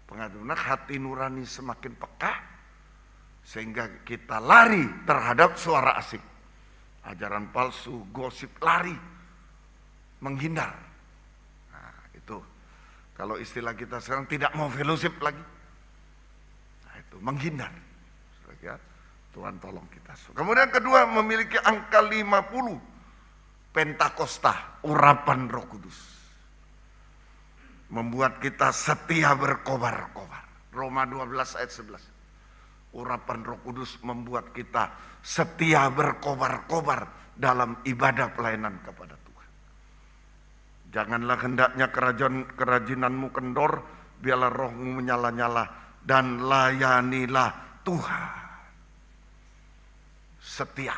Pengajaran hati nurani semakin peka, sehingga kita lari terhadap suara asing. Ajaran palsu, gosip, lari. Menghindar. Nah itu. Kalau istilah kita sekarang tidak mau fellowship lagi. Nah itu, menghindar. Tuhan tolong kita. Kemudian kedua, memiliki angka 50. Pentakosta, urapan Roh Kudus. Membuat kita setia berkobar-kobar. Roma 12 ayat 11. Urapan Roh Kudus membuat kita setia berkobar-kobar dalam ibadah pelayanan kepada Tuhan. Janganlah hendaknya kerajinanmu kendor, biarlah rohmu menyala-nyala, dan layanilah Tuhan. Setia.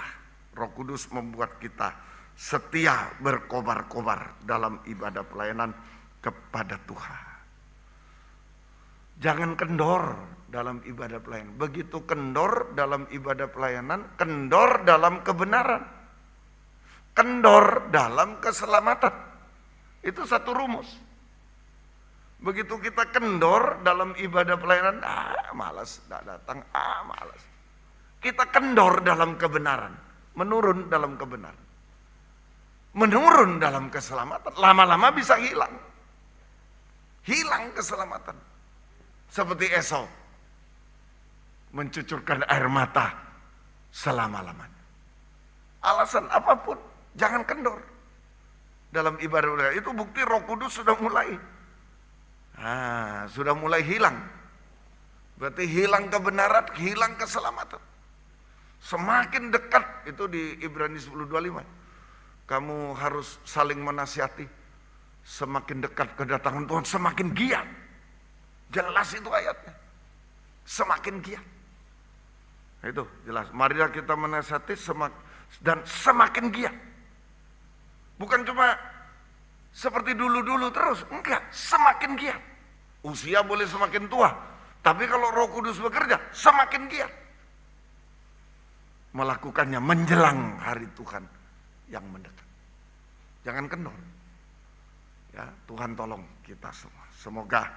Roh Kudus membuat kita setia berkobar-kobar dalam ibadah pelayanan kepada Tuhan. Jangan kendor dalam ibadah pelayanan. Begitu kendor dalam ibadah pelayanan, kendor dalam kebenaran. Kendor dalam keselamatan. Itu satu rumus. Begitu kita kendor dalam ibadah pelayanan, malas, tidak datang, malas. Kita kendor dalam kebenaran, menurun dalam kebenaran. Menurun dalam keselamatan, lama-lama bisa hilang. Hilang keselamatan. Seperti Esau mencucurkan air mata selama-lamanya. Alasan apapun, jangan kendor dalam ibadah. Itu bukti Roh Kudus sudah mulai. Sudah mulai hilang. Berarti hilang kebenaran, hilang keselamatan. Semakin dekat, itu di Ibrani 10:25. Kamu harus saling menasihati. Semakin dekat kedatangan Tuhan, semakin giat. Jelas itu ayatnya. Semakin giat. Itu jelas. Marilah kita menasihati dan semakin giat. Bukan cuma seperti dulu-dulu terus. Enggak, semakin giat. Usia boleh semakin tua, tapi kalau Roh Kudus bekerja, semakin giat. Melakukannya menjelang hari Tuhan yang mendekat. Jangan kendor. Ya, Tuhan tolong kita semua. Semoga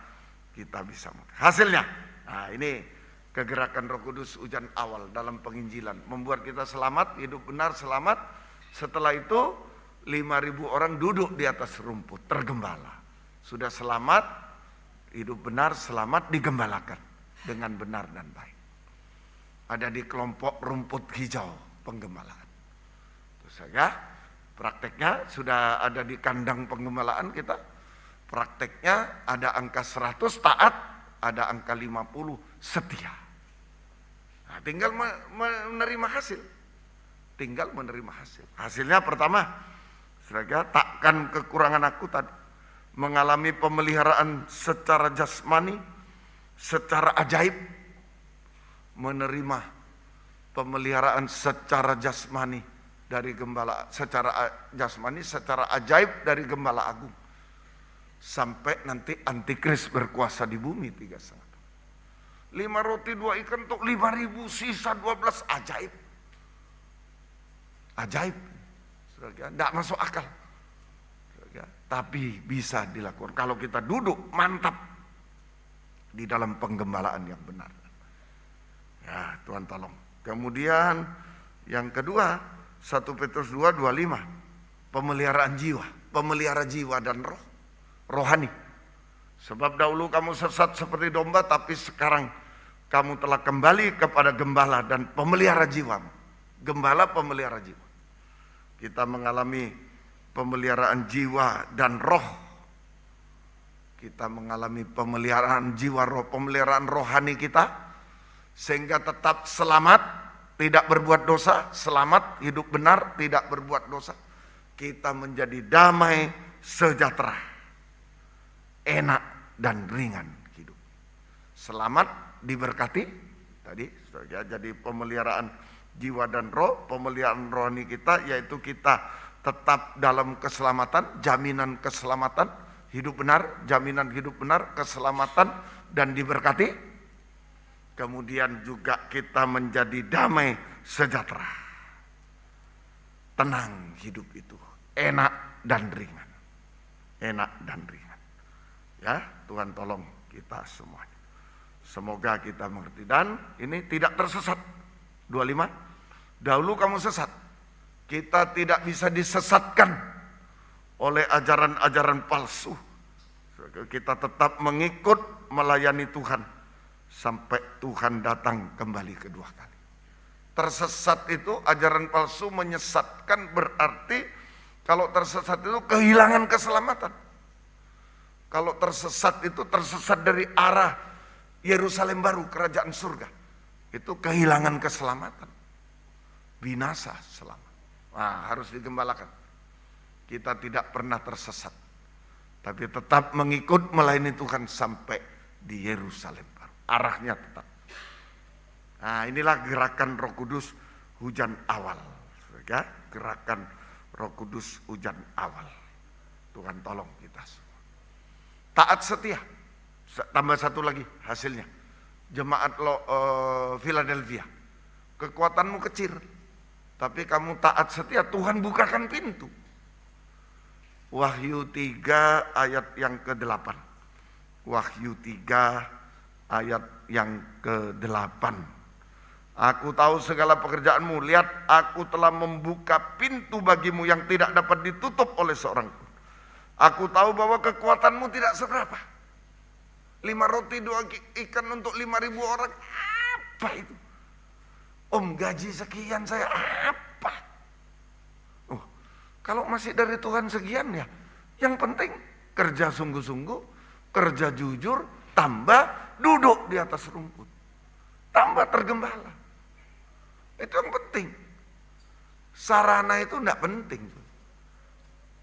kita bisa. Hasilnya, nah ini kegerakan Roh Kudus hujan awal dalam penginjilan. Membuat kita selamat, hidup benar, selamat. Setelah itu 5.000 orang duduk di atas rumput, tergembala. Sudah selamat, hidup benar, selamat, digembalakan dengan benar dan baik. Ada di kelompok rumput hijau penggembalaan. Terus saja prakteknya sudah ada di kandang penggembalaan kita. Prakteknya ada angka 100 taat, ada angka 50 setia. Nah, tinggal menerima hasil. Tinggal menerima hasil. Hasilnya pertama, saudara, takkan kekurangan aku tadi. Mengalami pemeliharaan secara jasmani, secara ajaib. Menerima pemeliharaan secara jasmani dari gembala, secara jasmani, secara ajaib dari gembala agung. Sampai nanti antikris berkuasa di bumi 3,5 tahun. 5 roti 2 ikan untuk 5.000, sisa 12, ajaib. Ajaib. Tidak masuk akal. Tapi bisa dilakukan kalau kita duduk mantap di dalam penggembalaan yang benar. Ya, Tuhan tolong. Kemudian yang kedua, 1 Petrus 2:25, pemeliharaan jiwa, pemelihara jiwa dan roh, rohani. Sebab dahulu kamu sesat seperti domba, tapi sekarang kamu telah kembali kepada gembala dan pemelihara jiwa. Gembala pemelihara jiwa. Kita mengalami pemeliharaan jiwa dan roh. Kita mengalami pemeliharaan jiwa, roh, pemeliharaan rohani kita. Sehingga tetap selamat, tidak berbuat dosa, selamat, hidup benar, tidak berbuat dosa. Kita menjadi damai, sejahtera, enak dan ringan hidup. Selamat, diberkati, tadi jadi pemeliharaan jiwa dan roh, pemeliharaan rohani kita, yaitu kita tetap dalam keselamatan, jaminan keselamatan, hidup benar, jaminan hidup benar, keselamatan dan diberkati. Kemudian juga kita menjadi damai, sejahtera, tenang hidup itu, enak dan ringan, enak dan ringan. Ya, Tuhan tolong kita semuanya. Semoga kita mengerti dan ini tidak tersesat. 25, dahulu kamu sesat. Kita tidak bisa disesatkan oleh ajaran-ajaran palsu. Kita tetap mengikut, melayani Tuhan sampai Tuhan datang kembali kedua kali. Tersesat itu, ajaran palsu menyesatkan, berarti kalau tersesat itu kehilangan keselamatan. Kalau tersesat itu tersesat dari arah Yerusalem baru, kerajaan surga. Itu kehilangan keselamatan. Binasa selamat. Nah, harus digembalakan. Kita tidak pernah tersesat, tapi tetap mengikut, melayani Tuhan sampai di Yerusalem baru. Arahnya tetap. Nah, inilah gerakan Roh Kudus hujan awal. Ya, gerakan Roh Kudus hujan awal. Tuhan tolong kita semua. Taat setia. Tambah satu lagi hasilnya. Jemaat Philadelphia. Kekuatanmu kecil, tapi kamu taat setia, Tuhan bukakan pintu. Wahyu 3 ayat yang ke-8. Wahyu 3 ayat yang ke-8. Aku tahu segala pekerjaanmu, lihat aku telah membuka pintu bagimu yang tidak dapat ditutup oleh seorang pun. Aku tahu bahwa kekuatanmu tidak seberapa. 5 roti 2 ikan untuk 5.000 orang, apa itu? Om, gaji sekian saya apa? Oh, kalau masih dari Tuhan sekian ya, yang penting kerja sungguh-sungguh, kerja jujur, tambah duduk di atas rumput, tambah tergembala. Itu yang penting. Sarana itu tidak penting.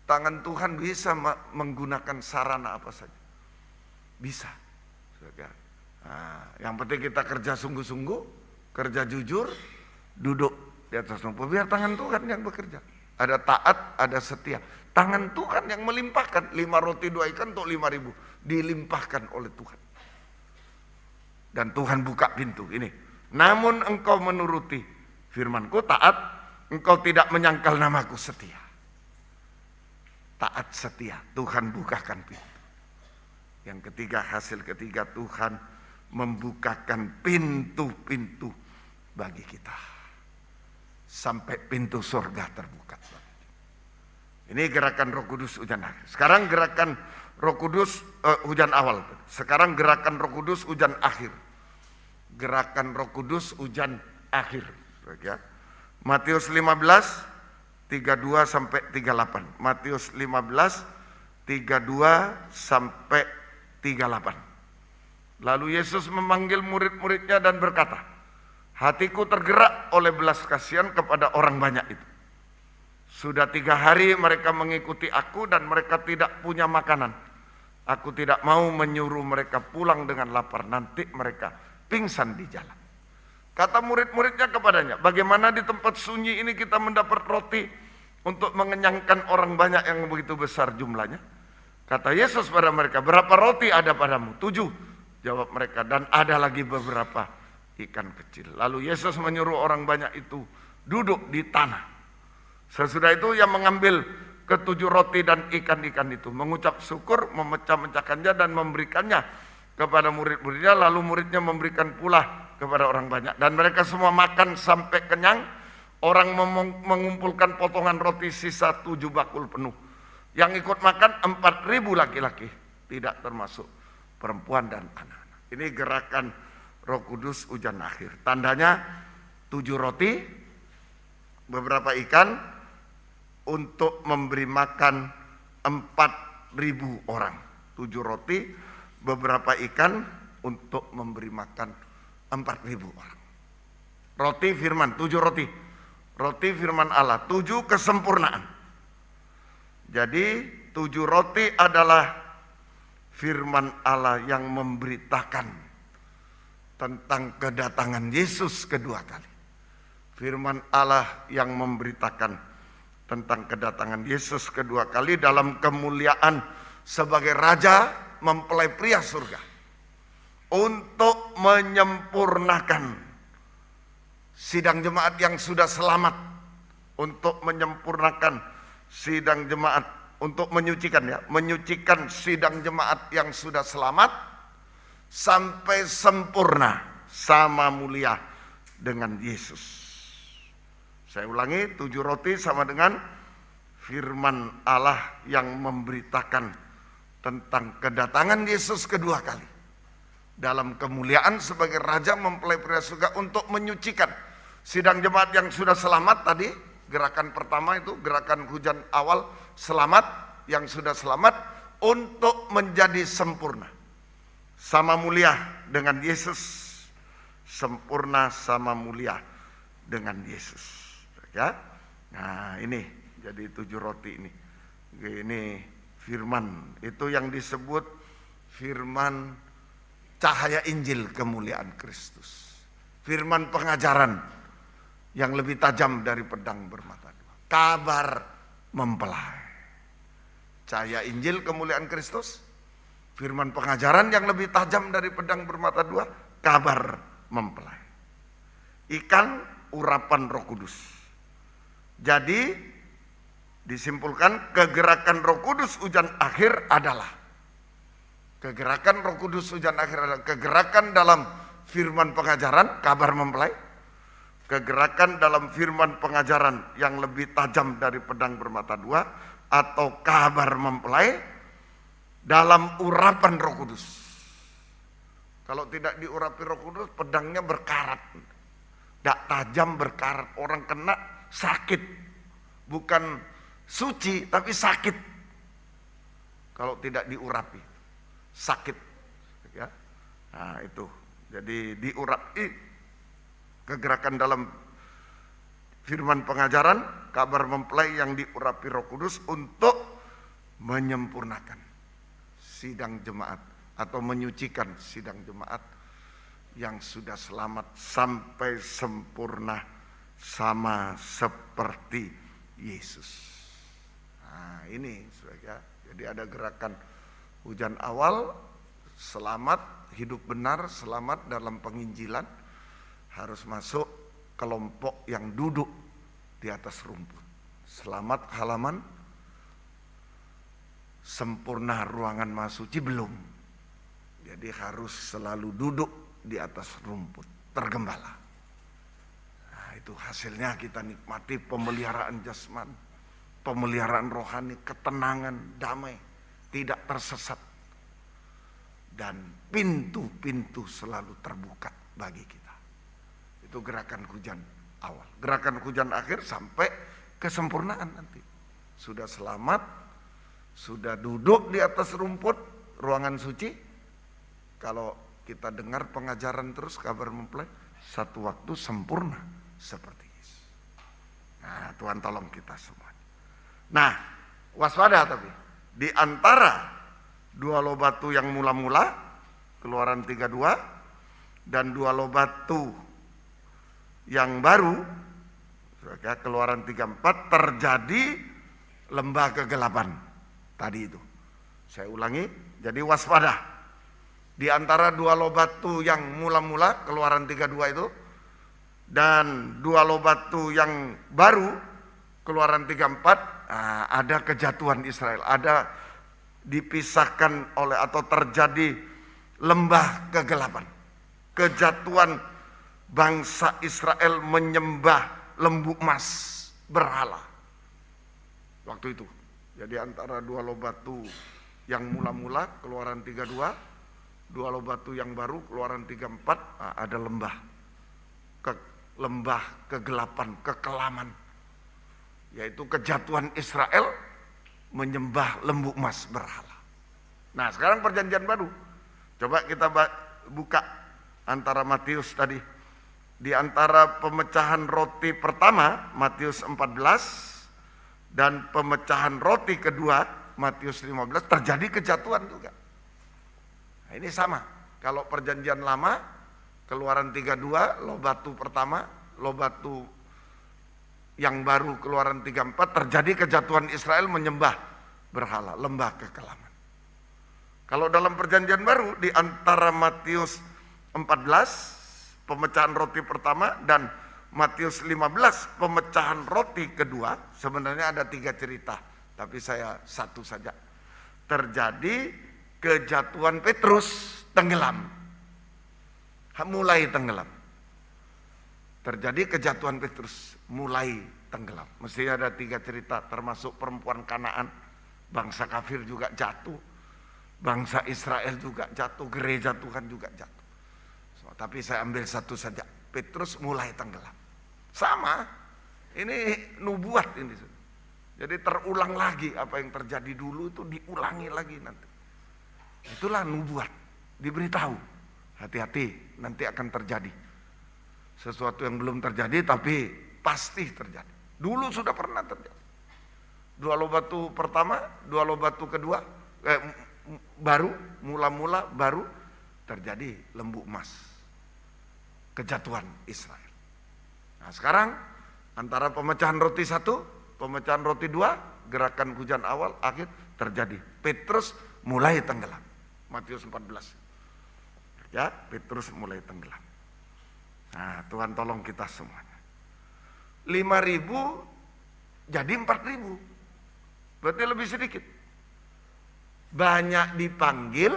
Tangan Tuhan bisa menggunakan sarana apa saja. Bisa. Nah, yang penting kita kerja sungguh-sungguh, kerja jujur, duduk di atas rumput. Biar tangan Tuhan yang bekerja. Ada taat, ada setia. Tangan Tuhan yang melimpahkan. 5 roti 2 ikan untuk 5.000. Dilimpahkan oleh Tuhan. Dan Tuhan buka pintu ini. Namun engkau menuruti firman-Ku, taat, engkau tidak menyangkal nama-Ku, setia. Taat, setia, Tuhan bukakan pintu. Yang ketiga, hasil ketiga, Tuhan membukakan pintu-pintu bagi kita. Sampai pintu surga terbuka. Ini gerakan Roh Kudus hujan akhir. Sekarang gerakan Roh Kudus hujan awal. Sekarang gerakan Roh Kudus hujan akhir. Gerakan Roh Kudus hujan akhir. Ya. Matius 15 32 sampai 38. Matius 15 32 sampai 38. Lalu Yesus memanggil murid-muridnya dan berkata, hatiku tergerak oleh belas kasihan kepada orang banyak itu. Sudah 3 hari mereka mengikuti aku dan mereka tidak punya makanan. Aku tidak mau menyuruh mereka pulang dengan lapar, nanti mereka pingsan di jalan. Kata murid-muridnya kepadanya, bagaimana di tempat sunyi ini kita mendapat roti untuk mengenyangkan orang banyak yang begitu besar jumlahnya? Kata Yesus pada mereka, berapa roti ada padamu? 7, jawab mereka, dan ada lagi beberapa ikan kecil. Lalu Yesus menyuruh orang banyak itu duduk di tanah. Sesudah itu ia mengambil ke-7 roti dan ikan-ikan itu, mengucap syukur, memecah-mecahkannya dan memberikannya kepada murid-muridnya, lalu muridnya memberikan pula kepada orang banyak. Dan mereka semua makan sampai kenyang. Orang mengumpulkan potongan roti sisa 7 bakul penuh. Yang ikut makan 4.000 laki-laki, tidak termasuk perempuan dan anak-anak. Ini gerakan Roh Kudus hujan akhir. Tandanya 7 roti, beberapa ikan, untuk memberi makan 4.000 orang. 7 roti, beberapa ikan untuk memberi makan 4.000 orang. Roti firman, 7 roti. Roti firman Allah, 7 kesempurnaan. Jadi 7 roti adalah firman Allah yang memberitakan tentang kedatangan Yesus kedua kali. Firman Allah yang memberitakan tentang kedatangan Yesus kedua kali dalam kemuliaan sebagai Raja mempelai pria surga. Untuk menyempurnakan sidang jemaat yang sudah selamat. Untuk menyempurnakan sidang jemaat. Untuk menyucikan ya. Menyucikan sidang jemaat yang sudah selamat. Sampai sempurna. Sama mulia dengan Yesus. Saya ulangi, 7 roti sama dengan firman Allah yang memberitakan tentang kedatangan Yesus kedua kali. Dalam kemuliaan sebagai Raja mempelai pria surga untuk menyucikan sidang jemaat yang sudah selamat tadi. Gerakan pertama itu gerakan hujan awal, selamat, yang sudah selamat untuk menjadi sempurna. Sama mulia dengan Yesus. Sempurna sama mulia dengan Yesus. Ya, nah ini jadi 7 roti ini. Ini firman, itu yang disebut firman cahaya Injil kemuliaan Kristus. Firman pengajaran yang lebih tajam dari pedang bermata 2. Kabar mempelai. Cahaya Injil kemuliaan Kristus. Firman pengajaran yang lebih tajam dari pedang bermata 2. Kabar mempelai. Ikan urapan Roh Kudus. Jadi disimpulkan kegerakan Roh Kudus hujan akhir adalah kegerakan Roh Kudus hujan akhir adalah kegerakan dalam firman pengajaran, kabar mempelai. Kegerakan dalam firman pengajaran yang lebih tajam dari pedang bermata 2 atau kabar mempelai dalam urapan Roh Kudus. Kalau tidak diurapi Roh Kudus, pedangnya berkarat. Tidak tajam, berkarat, orang kena sakit, bukan suci tapi sakit. Kalau tidak diurapi, sakit. Ya, nah itu. Jadi diurapi kegerakan dalam firman pengajaran, kabar mempelai yang diurapi Roh Kudus untuk menyempurnakan sidang jemaat atau menyucikan sidang jemaat yang sudah selamat sampai sempurna. Sama seperti Yesus. Nah, ini saudara. Jadi ada gerakan hujan awal, selamat, hidup benar, selamat dalam penginjilan, harus masuk kelompok yang duduk di atas rumput. Selamat halaman, sempurna ruangan masuci belum. Jadi harus selalu duduk di atas rumput, tergembala. Nah, itu hasilnya kita nikmati pemeliharaan jasmani, pemeliharaan rohani, ketenangan, damai, tidak tersesat. Dan pintu-pintu selalu terbuka bagi kita. Itu gerakan hujan awal. Gerakan hujan akhir sampai kesempurnaan nanti. Sudah selamat, sudah duduk di atas rumput, ruangan suci. Kalau kita dengar pengajaran terus, kabar mempelai, satu waktu sempurna seperti Yesus. Nah, Tuhan tolong kita semua. Nah, waspada tapi. Di antara dua loh batu yang mula-mula, Keluaran 32, dan dua loh batu yang baru, Keluaran 34, terjadi lembah kegelapan tadi itu. Saya ulangi, jadi waspada. Di antara dua loh batu yang mula-mula, Keluaran 32 itu, dan dua loh batu yang baru, Keluaran 34, ada kejatuhan Israel, ada dipisahkan oleh atau terjadi lembah kegelapan, kejatuhan bangsa Israel menyembah lembu emas berhala waktu itu. Jadi antara dua loh batu yang mula-mula, Keluaran 32, dua loh batu yang baru, Keluaran 34, ada lembah kegelapan, kekelaman, yaitu kejatuhan Israel menyembah lembu emas berhala. Nah, sekarang perjanjian baru. Coba kita buka antara Matius tadi. Di antara pemecahan roti pertama, Matius 14, dan pemecahan roti kedua, Matius 15, terjadi kejatuhan juga. Nah, ini sama. Kalau perjanjian lama, Keluaran 32, loh batu pertama, loh batu yang baru, Keluaran 34, terjadi kejatuhan Israel menyembah berhala, lembah kekelaman. Kalau dalam perjanjian baru, di antara Matius 14, pemecahan roti pertama, dan Matius 15, pemecahan roti kedua, sebenarnya ada 3 cerita, tapi saya satu saja. Terjadi kejatuhan Petrus, tenggelam, mulai tenggelam. Terjadi kejatuhan Petrus, mulai tenggelam. Mesti ada 3 cerita, termasuk perempuan Kanaan, bangsa kafir juga jatuh, bangsa Israel juga jatuh, gereja Tuhan juga jatuh. Tapi saya ambil satu saja, Petrus mulai tenggelam. Sama, ini nubuat ini. Jadi terulang lagi apa yang terjadi dulu itu diulangi lagi nanti. Itulah nubuat, diberitahu. Hati-hati, nanti akan terjadi. Sesuatu yang belum terjadi tapi pasti terjadi. Dulu sudah pernah terjadi. Dua loh batu pertama, dua loh batu kedua, baru, mula-mula baru terjadi lembu emas. Kejatuhan Israel. Nah, sekarang antara pemecahan roti 1, pemecahan roti 2, gerakan hujan awal akhir terjadi. Petrus mulai tenggelam. Matius 14. Ya, Petrus mulai tenggelam. Nah, Tuhan tolong kita semuanya. 5.000 jadi 4.000. Berarti lebih sedikit. Banyak dipanggil,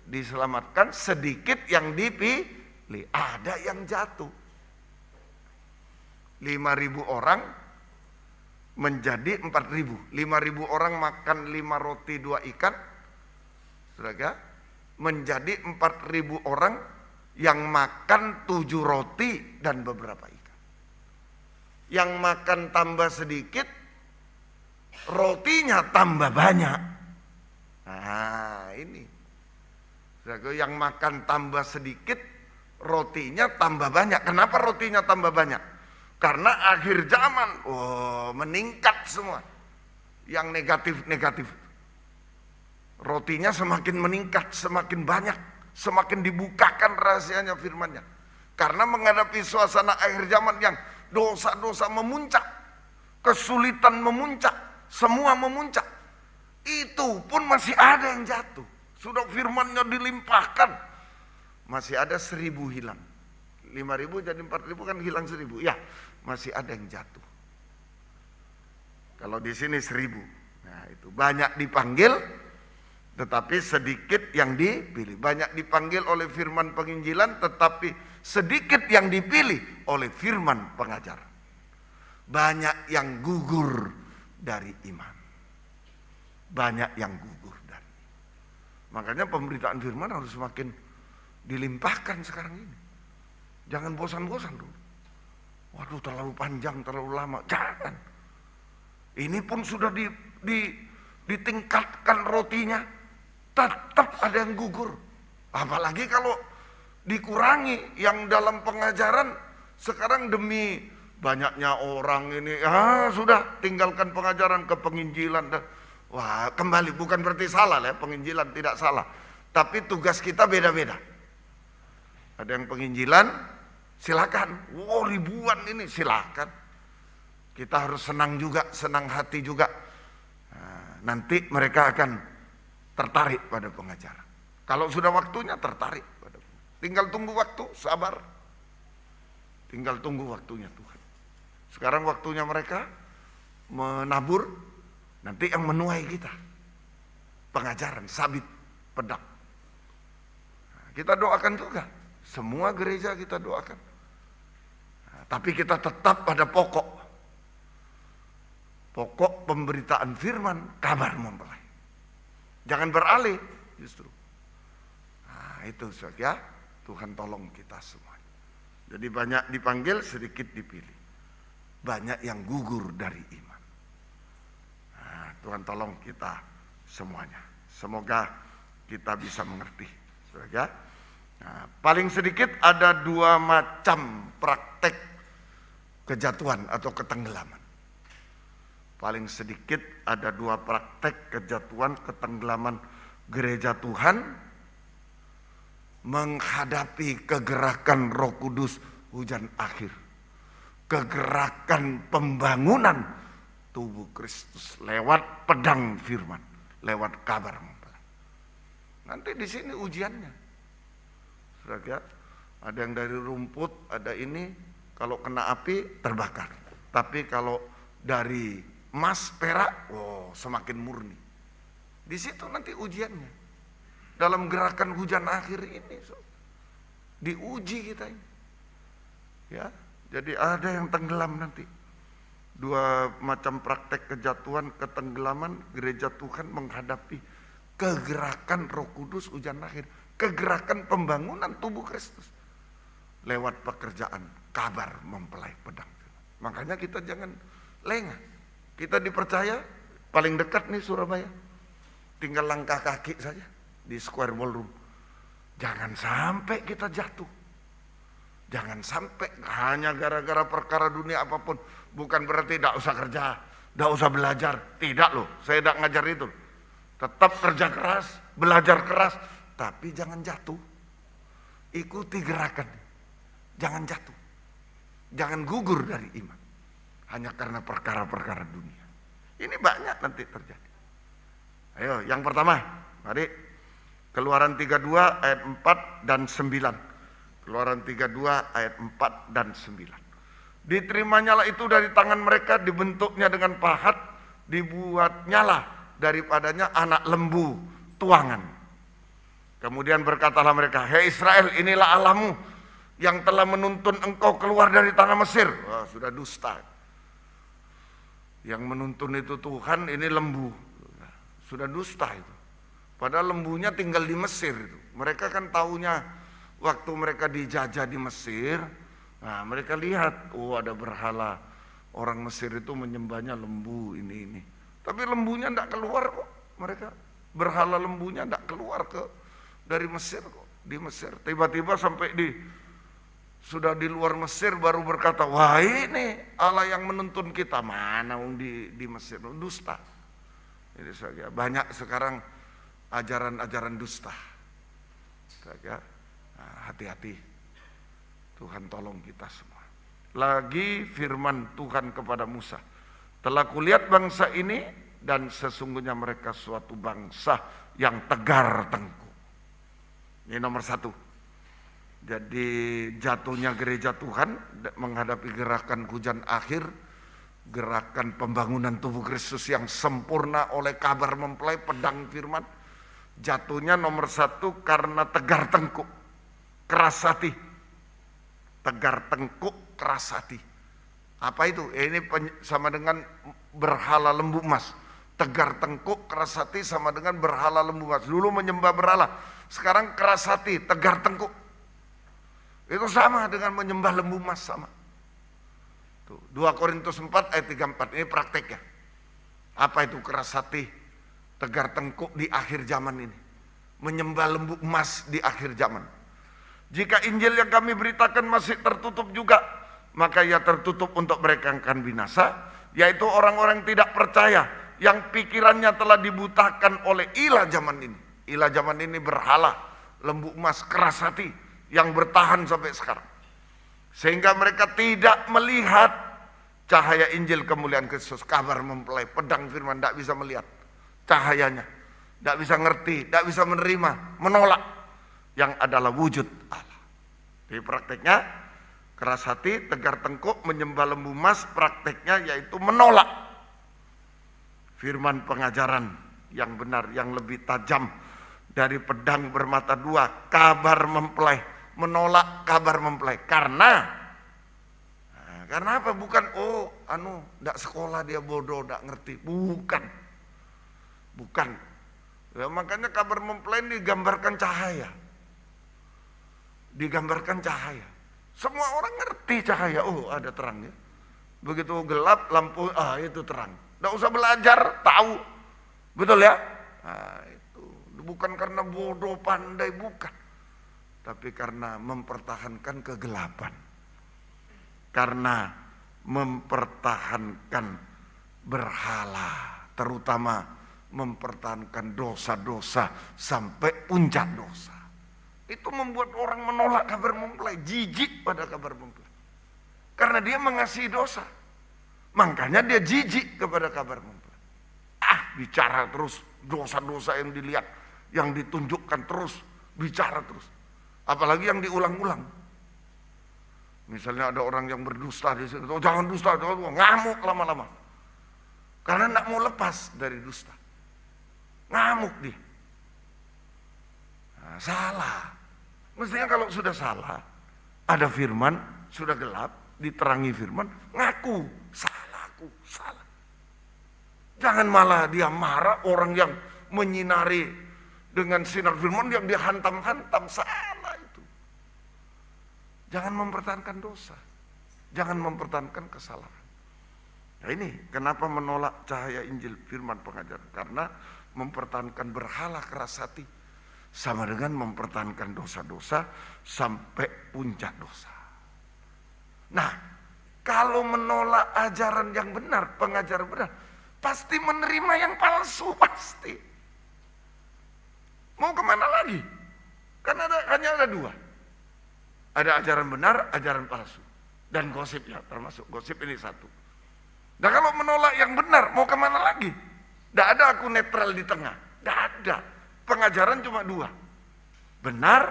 diselamatkan, sedikit yang dipilih. Ada yang jatuh. 5.000 orang menjadi 4.000. 5.000 orang makan 5 roti 2 ikan. Saudara, menjadi 4.000 orang yang makan 7 roti dan beberapa ikan. Yang makan tambah sedikit, rotinya tambah banyak. Nah, ini. Saudara, yang makan tambah sedikit, rotinya tambah banyak. Kenapa rotinya tambah banyak? Karena akhir zaman, meningkat semua. Yang negatif-negatif. Rotinya semakin meningkat, semakin banyak, semakin dibukakan rahasianya firman-Nya. Karena menghadapi suasana akhir zaman yang dosa-dosa memuncak, kesulitan memuncak, semua memuncak. Itu pun masih ada yang jatuh. Sudah firman-Nya dilimpahkan, masih ada 1.000 hilang. 5.000 jadi 4.000 kan hilang 1.000. Ya, masih ada yang jatuh. Kalau di sini 1.000. Nah, itu banyak dipanggil, tetapi sedikit yang dipilih. Banyak dipanggil oleh firman penginjilan, tetapi sedikit yang dipilih oleh firman pengajaran. Banyak yang gugur dari iman. Banyak yang gugur dari. Makanya pemberitaan firman harus semakin dilimpahkan sekarang ini. Jangan bosan-bosan dulu. Waduh, terlalu panjang, terlalu lama. Jangan. Ini pun sudah ditingkatkan rotinya, tetap ada yang gugur. Apalagi kalau dikurangi yang dalam pengajaran sekarang demi banyaknya orang ini, sudah tinggalkan pengajaran ke penginjilan. Wah, kembali, bukan berarti salah ya, penginjilan tidak salah. Tapi tugas kita beda-beda. Ada yang penginjilan, silakan. Wow, ribuan ini, silakan. Kita harus senang juga, senang hati juga. Nah, nanti mereka akan tertarik pada pengajaran. Kalau sudah waktunya tertarik pada. Tinggal tunggu waktu, sabar. Tinggal tunggu waktunya Tuhan. Sekarang waktunya mereka menabur, nanti yang menuai kita. Pengajaran, sabit, pedang. Nah, kita doakan juga. Semua gereja kita doakan. Nah, tapi kita tetap pada pokok pemberitaan firman, kabar mempelai. Jangan beralih justru. Nah, itu saja. Tuhan tolong kita semua. Jadi banyak dipanggil, sedikit dipilih. Banyak yang gugur dari iman. Nah, Tuhan tolong kita semuanya. Semoga kita bisa mengerti. Saja. Nah, paling sedikit ada 2 macam praktek kejatuhan atau ketenggelaman. Paling sedikit ada 2 praktek kejatuhan, ketenggelaman gereja Tuhan menghadapi kegerakan Roh Kudus hujan akhir. Kegerakan pembangunan tubuh Kristus lewat pedang firman, lewat kabar mempelai. Nanti di sini ujiannya. Saudara, ada yang dari rumput, ada ini, kalau kena api terbakar. Tapi kalau dari emas, perak, semakin murni. Di situ nanti ujiannya. Dalam gerakan hujan akhir ini, diuji kita ini. Ya, jadi ada yang tenggelam nanti. 2 macam praktek kejatuhan, ketenggelaman gereja Tuhan menghadapi kegerakan Roh Kudus hujan akhir, kegerakan pembangunan tubuh Kristus lewat pekerjaan kabar mempelai pedang. Makanya kita jangan lengah. Kita dipercaya paling dekat nih Surabaya, tinggal langkah kaki saja di Square Ballroom. Jangan sampai kita jatuh. Jangan sampai hanya gara-gara perkara dunia apapun. Bukan berarti tidak usah kerja, tidak usah belajar. Tidak loh, saya tidak ngajar itu. Tetap kerja keras, belajar keras, tapi jangan jatuh. Ikuti gerakan, jangan jatuh. Jangan gugur dari iman hanya karena perkara-perkara dunia. Ini banyak nanti terjadi. Ayo, yang pertama, mari Keluaran 32 ayat 4 dan 9. Keluaran 32 ayat 4 dan 9. Diterimanya itu dari tangan mereka, dibentuknya dengan pahat, dibuatnyalah daripadanya anak lembu tuangan. Kemudian berkatalah mereka, "Hei Israel, inilah Allahmu yang telah menuntun engkau keluar dari tanah Mesir." Wah, sudah dusta. Yang menuntun itu Tuhan, ini lembu. Sudah dusta itu. Padahal lembunya tinggal di Mesir itu. Mereka kan taunya waktu mereka dijajah di Mesir, nah mereka lihat, ada berhala. Orang Mesir itu menyembahnya lembu ini. Tapi lembunya tidak keluar kok. Mereka berhala lembunya tidak keluar dari Mesir kok. Di Mesir tiba-tiba sampai sudah di luar Mesir baru berkata, "Wah, ini Allah yang menuntun kita." Mana di Mesir, dusta. Jadi saja banyak sekarang ajaran-ajaran dusta. Saja, hati-hati. Tuhan tolong kita semua. Lagi firman Tuhan kepada Musa, Telah kulihat bangsa ini dan sesungguhnya mereka suatu bangsa yang tegar tengkuk. Ini nomor satu. Jadi jatuhnya gereja Tuhan menghadapi gerakan hujan akhir, gerakan pembangunan tubuh Kristus yang sempurna oleh kabar mempelai pedang firman. Jatuhnya nomor satu karena tegar tengkuk, keras hati. Tegar tengkuk, keras hati. Apa itu? Ini sama dengan berhala lembu emas. Tegar tengkuk, keras hati sama dengan berhala lembu emas. Dulu menyembah berhala, sekarang keras hati, tegar tengkuk. Itu sama dengan menyembah lembu emas, sama. Tuh, 2 Korintus 4 ayat 34, ini prakteknya. Apa itu keras hati, tegar tengkuk di akhir zaman ini? Menyembah lembu emas di akhir zaman. Jika Injil yang kami beritakan masih tertutup juga, maka ia tertutup untuk mereka yang akan binasa, yaitu orang-orang tidak percaya, yang pikirannya telah dibutakan oleh ilah zaman ini. Ilah zaman ini berhala, lembu emas, keras hati, yang bertahan sampai sekarang. Sehingga mereka tidak melihat cahaya Injil kemuliaan Kristus, kabar mempelai, pedang firman, tidak bisa melihat cahayanya, tidak bisa ngerti, tidak bisa menerima, menolak yang adalah wujud Allah. Jadi prakteknya keras hati, tegar tengkuk, menyembah lembu emas, prakteknya yaitu menolak firman pengajaran yang benar, yang lebih tajam dari pedang bermata dua, kabar mempelai, menolak kabar mempelai. Karena apa? Bukan enggak sekolah dia bodoh, enggak ngerti. Bukan. Ya, makanya kabar mempelai digambarkan cahaya. Digambarkan cahaya. Semua orang ngerti cahaya. Oh, ada terangnya. Begitu gelap lampu, itu terang. Nggak usah belajar, tahu. Betul ya? Nah, itu bukan karena bodoh pandai, bukan. Tapi karena mempertahankan kegelapan. Karena mempertahankan berhala, terutama mempertahankan dosa-dosa sampai puncak dosa. Itu membuat orang menolak kabar mempelai, jijik pada kabar mempelai. Karena dia mengasihi dosa. Makanya dia jijik kepada kabar mempelai. Bicara terus, dosa-dosa yang dilihat, yang ditunjukkan terus, bicara terus. Apalagi yang diulang-ulang. Misalnya ada orang yang berdusta di situ, jangan dusta, ngamuk lama-lama. Karena tidak mau lepas dari dusta. Ngamuk dia. Nah, salah. Mestinya kalau sudah salah, ada firman, sudah gelap, diterangi firman, ngaku, salah. Jangan malah dia marah, orang yang menyinari dengan sinar firman yang dia hantam-hantam, salah itu. Jangan mempertahankan dosa, jangan mempertahankan kesalahan. Nah ini kenapa menolak cahaya Injil firman pengajaran, karena mempertahankan berhala keras hati sama dengan mempertahankan dosa-dosa sampai puncak dosa. Nah, kalau menolak ajaran yang benar, pengajaran benar, pasti menerima yang palsu, pasti. Mau kemana lagi? Kan hanya ada dua. Ada ajaran benar, ajaran palsu. Dan gosip ya, termasuk gosip ini satu. Nah kalau menolak yang benar, mau kemana lagi? Tidak ada aku netral di tengah. Tidak ada. Pengajaran cuma dua. Benar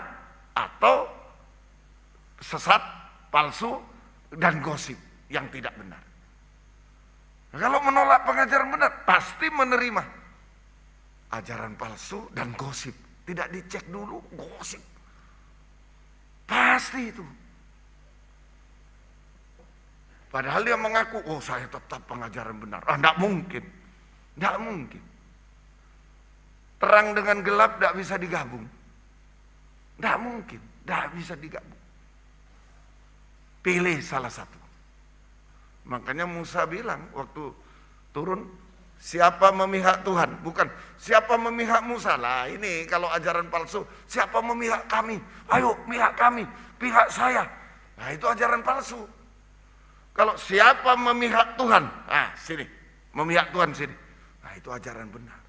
atau sesat, palsu, dan gosip yang tidak benar. Nah, kalau menolak pengajaran benar, pasti menerima ajaran palsu dan gosip. Tidak dicek dulu, gosip. Pasti itu. Padahal dia mengaku, oh saya tetap pengajaran benar. Tidak mungkin. Tidak mungkin. Terang dengan gelap tidak bisa digabung. Tidak mungkin. Tidak bisa digabung. Pilih salah satu. Makanya Musa bilang waktu turun, siapa memihak Tuhan? Bukan, siapa memihak Musa? Lah ini kalau ajaran palsu, siapa memihak kami? Ayo pihak kami, pihak saya. Nah itu ajaran palsu. Kalau siapa memihak Tuhan? Sini, memihak Tuhan sini. Nah itu ajaran benar.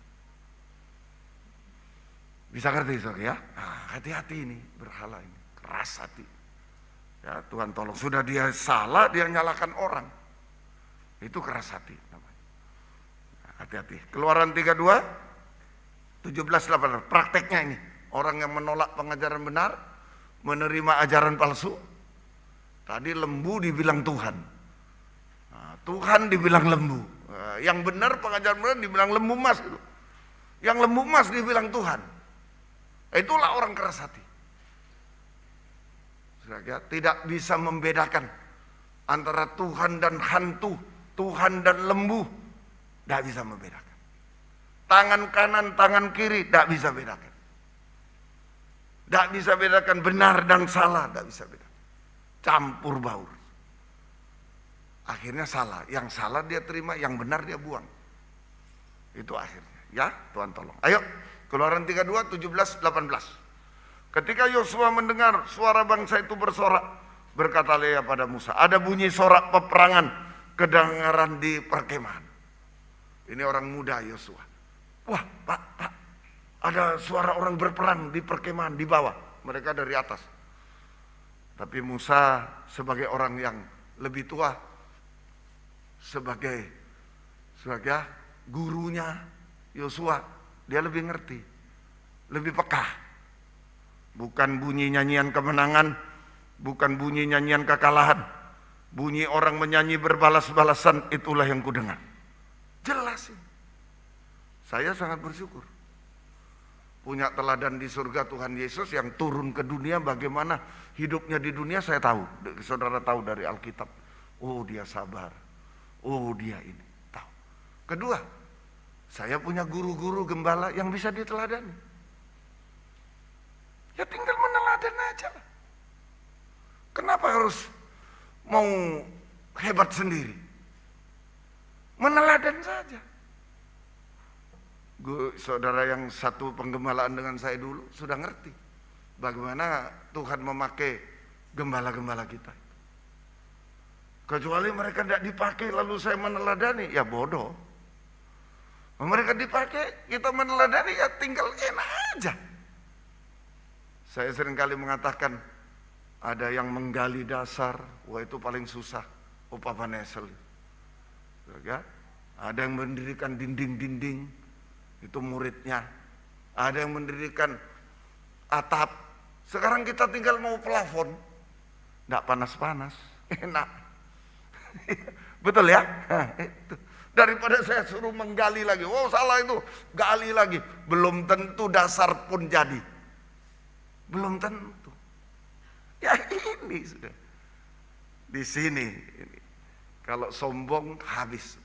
Bisa ngerti saudara ya? Hati-hati ini, berhala ini, keras hati. Ya Tuhan tolong, sudah dia salah, dia nyalakan orang. Itu keras hati namanya. Hati-hati. Keluaran 32, 17-18. Prakteknya ini. Orang yang menolak pengajaran benar, menerima ajaran palsu. Tadi lembu dibilang Tuhan. Nah, Tuhan dibilang lembu. Nah, yang benar pengajaran benar dibilang lembu emas. Yang lembu emas dibilang Tuhan. Itulah orang keras hati. Tidak bisa membedakan antara Tuhan dan hantu, Tuhan dan lembu. Tidak bisa membedakan. Tangan kanan, tangan kiri, tidak bisa bedakan. Tidak bisa bedakan benar dan salah, tidak bisa bedakan. Campur baur. Akhirnya salah. Yang salah dia terima, yang benar dia buang. Itu akhirnya. Ya, Tuhan tolong. Ayo, Keluaran 32, 17, 18. Ketika Yosua mendengar suara bangsa itu bersorak, berkata Leah pada Musa, ada bunyi sorak peperangan kedengaran di perkemahan. Ini orang muda Yosua. Wah, Pak, ada suara orang berperang di perkemahan di bawah. Mereka dari atas. Tapi Musa sebagai orang yang lebih tua, sebagai gurunya Yosua, dia lebih ngerti, lebih peka. Bukan bunyi nyanyian kemenangan, bukan bunyi nyanyian kekalahan. Bunyi orang menyanyi berbalas-balasan, itulah yang kudengar. Jelas ini. Saya sangat bersyukur. Punya teladan di surga Tuhan Yesus yang turun ke dunia, bagaimana hidupnya di dunia saya tahu. Saudara tahu dari Alkitab. Oh dia sabar. Oh dia ini. Tahu. Kedua, saya punya guru-guru gembala yang bisa diteladani. Ya tinggal meneladan aja lah. Kenapa harus mau hebat sendiri? Meneladan saja. Saudara yang satu penggembalaan dengan saya dulu sudah ngerti bagaimana Tuhan memakai gembala-gembala kita. Kecuali mereka tidak dipakai lalu saya meneladani, ya bodoh. Mereka dipakai, kita meneladani, ya tinggal enak aja. Saya seringkali mengatakan ada yang menggali dasar, wah itu paling susah, Papa Nesel. Ya, ada yang mendirikan dinding-dinding, itu muridnya. Ada yang mendirikan atap. Sekarang kita tinggal mau plafon, enggak panas-panas, enak. Betul ya? Itu. Daripada saya suruh menggali lagi, oh salah itu, gali lagi, belum tentu dasar pun jadi. Belum tentu. Ya ini sudah. Di sini ini. Kalau sombong habis.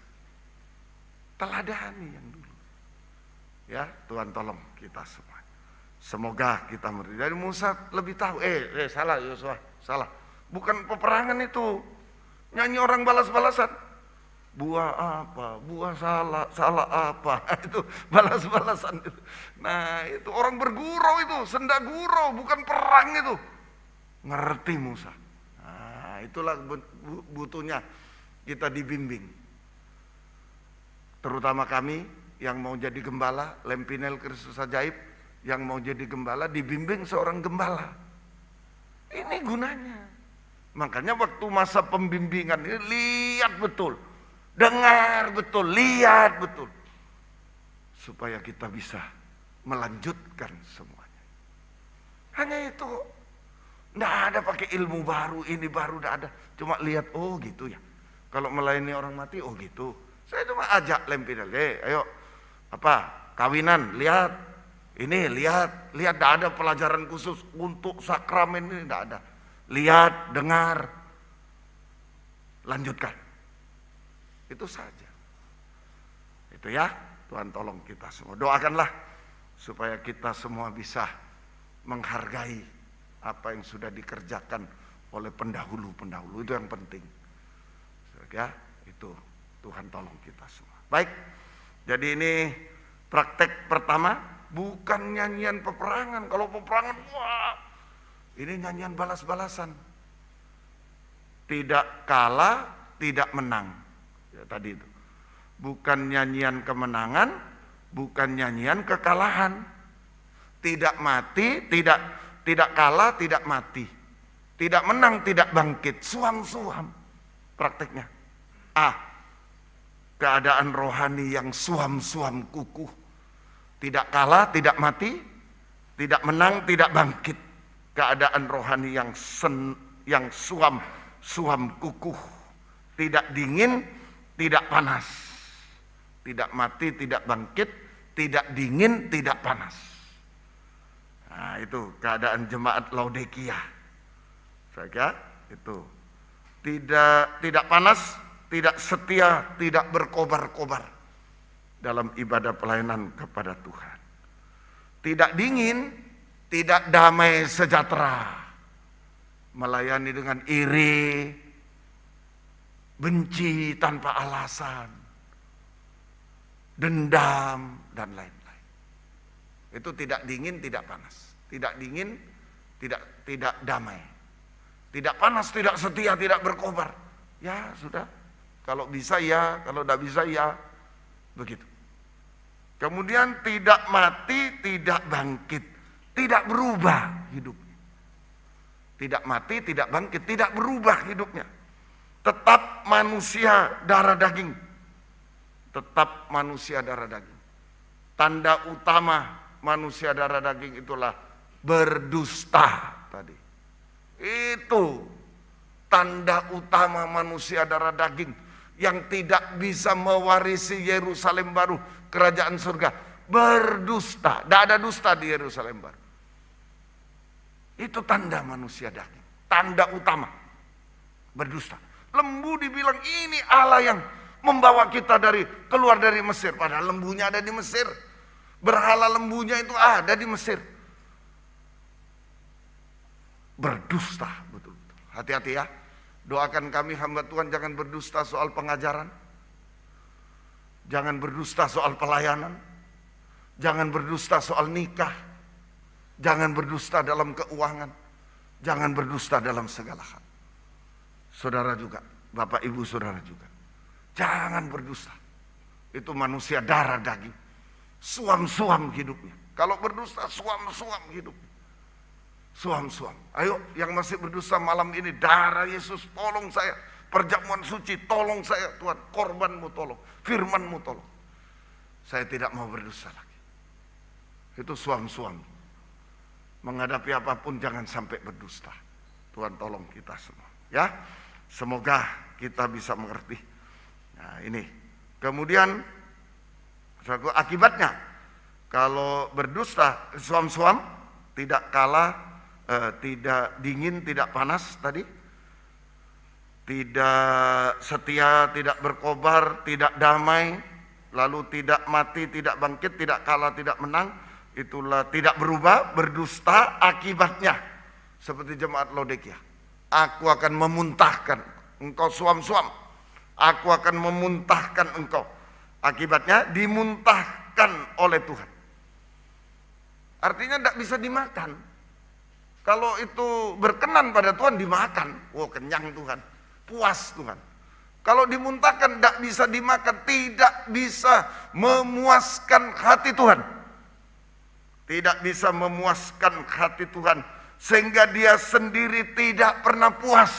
Teladani yang dulu. Ya, Tuhan tolong kita semua. Semoga kita mengerti. Dari Musa lebih tahu. Salah Yosua, salah. Bukan peperangan itu. Nyanyi orang balas-balasan. Buah apa? Buah salah apa? Itu balas-balasan itu. Nah, itu orang bergurau itu, senda gurau, bukan perang itu. Ngerti Musa. Nah, itulah butuhnya kita dibimbing. Terutama kami yang mau jadi gembala, Lempinel Kristus Ajaib, yang mau jadi gembala dibimbing seorang gembala. Ini gunanya. Makanya waktu masa pembimbingan ini lihat betul. Dengar betul, lihat betul. Supaya kita bisa melanjutkan semuanya. Hanya itu. Tidak ada pakai ilmu baru, ini baru tidak ada. Cuma lihat, oh gitu ya. Kalau melayani orang mati, oh gitu. Saya cuma ajak Lempinel, ayo kawinan, lihat. Ini lihat, tidak ada pelajaran khusus untuk sakramen ini, tidak ada. Lihat, dengar, lanjutkan. Itu saja. Itu ya, Tuhan tolong kita semua. Doakanlah supaya kita semua bisa menghargai apa yang sudah dikerjakan oleh pendahulu-pendahulu. Itu yang penting. Ya, itu Tuhan tolong kita semua. Baik. Jadi ini praktek pertama, bukan nyanyian peperangan. Kalau peperangan, wah, ini nyanyian balas-balasan. Tidak kalah, tidak menang. Ya, tadi itu. Bukan nyanyian kemenangan, bukan nyanyian kekalahan. Tidak mati, tidak kalah, tidak mati. Tidak menang, tidak bangkit. Suam-suam prakteknya. keadaan rohani yang suam-suam kukuh, tidak kalah, tidak mati, tidak menang, tidak bangkit. Keadaan rohani yang suam kukuh, tidak dingin, tidak panas, tidak mati, tidak bangkit, tidak dingin, tidak panas. Nah, itu keadaan jemaat Laodikia. Saya itu tidak panas, tidak setia, tidak berkobar-kobar dalam ibadah pelayanan kepada Tuhan. Tidak dingin, tidak damai sejahtera, melayani dengan iri, benci tanpa alasan, dendam, dan lain-lain. Itu tidak dingin, tidak panas. Tidak dingin, tidak damai. Tidak panas, tidak setia, tidak berkobar. Ya sudah, kalau bisa ya, kalau tidak bisa ya. Begitu. Kemudian tidak mati, tidak bangkit, tidak berubah hidupnya. Tidak mati, tidak bangkit, tidak berubah hidupnya. Tetap manusia darah daging. Tetap manusia darah daging. Tanda utama manusia darah daging itulah berdusta tadi. Itu tanda utama manusia darah daging yang tidak bisa mewarisi Yerusalem baru, kerajaan surga. Berdusta. Tidak ada dusta di Yerusalem baru. Itu tanda manusia daging. Tanda utama. Berdusta. Lembu dibilang ini Allah yang membawa kita keluar dari Mesir. Padahal lembunya ada di Mesir. Berhala lembunya itu ada di Mesir. Berdusta. Betul. Hati-hati ya. Doakan kami hamba Tuhan jangan berdusta soal pengajaran. Jangan berdusta soal pelayanan. Jangan berdusta soal nikah. Jangan berdusta dalam keuangan. Jangan berdusta dalam segala hal. Saudara juga, Bapak Ibu Saudara juga. Jangan berdusta. Itu manusia darah daging. Suam-suam hidupnya. Kalau berdusta suam-suam hidupnya. Suam-suam. Ayo yang masih berdusta malam ini, darah Yesus tolong saya. Perjamuan suci tolong saya Tuhan. Korbanmu tolong. Firmanmu tolong. Saya tidak mau berdusta lagi. Itu suam-suam. Menghadapi apapun jangan sampai berdusta. Tuhan tolong kita semua. Ya, semoga kita bisa mengerti. Nah ini. Kemudian akibatnya. Kalau berdusta, suam-suam, tidak kalah, tidak dingin, tidak panas tadi, tidak setia, tidak berkobar, tidak damai, lalu tidak mati, tidak bangkit, tidak kalah, tidak menang, itulah tidak berubah, berdusta. Akibatnya seperti jemaat Laodikia, aku akan memuntahkan engkau suam-suam, aku akan memuntahkan engkau. Akibatnya dimuntahkan oleh Tuhan. Artinya tidak bisa dimakan. Kalau itu berkenan pada Tuhan dimakan. Oh kenyang Tuhan, puas Tuhan. Kalau dimuntahkan tidak bisa dimakan, tidak bisa memuaskan hati Tuhan. Tidak bisa memuaskan hati Tuhan. Sehingga dia sendiri tidak pernah puas.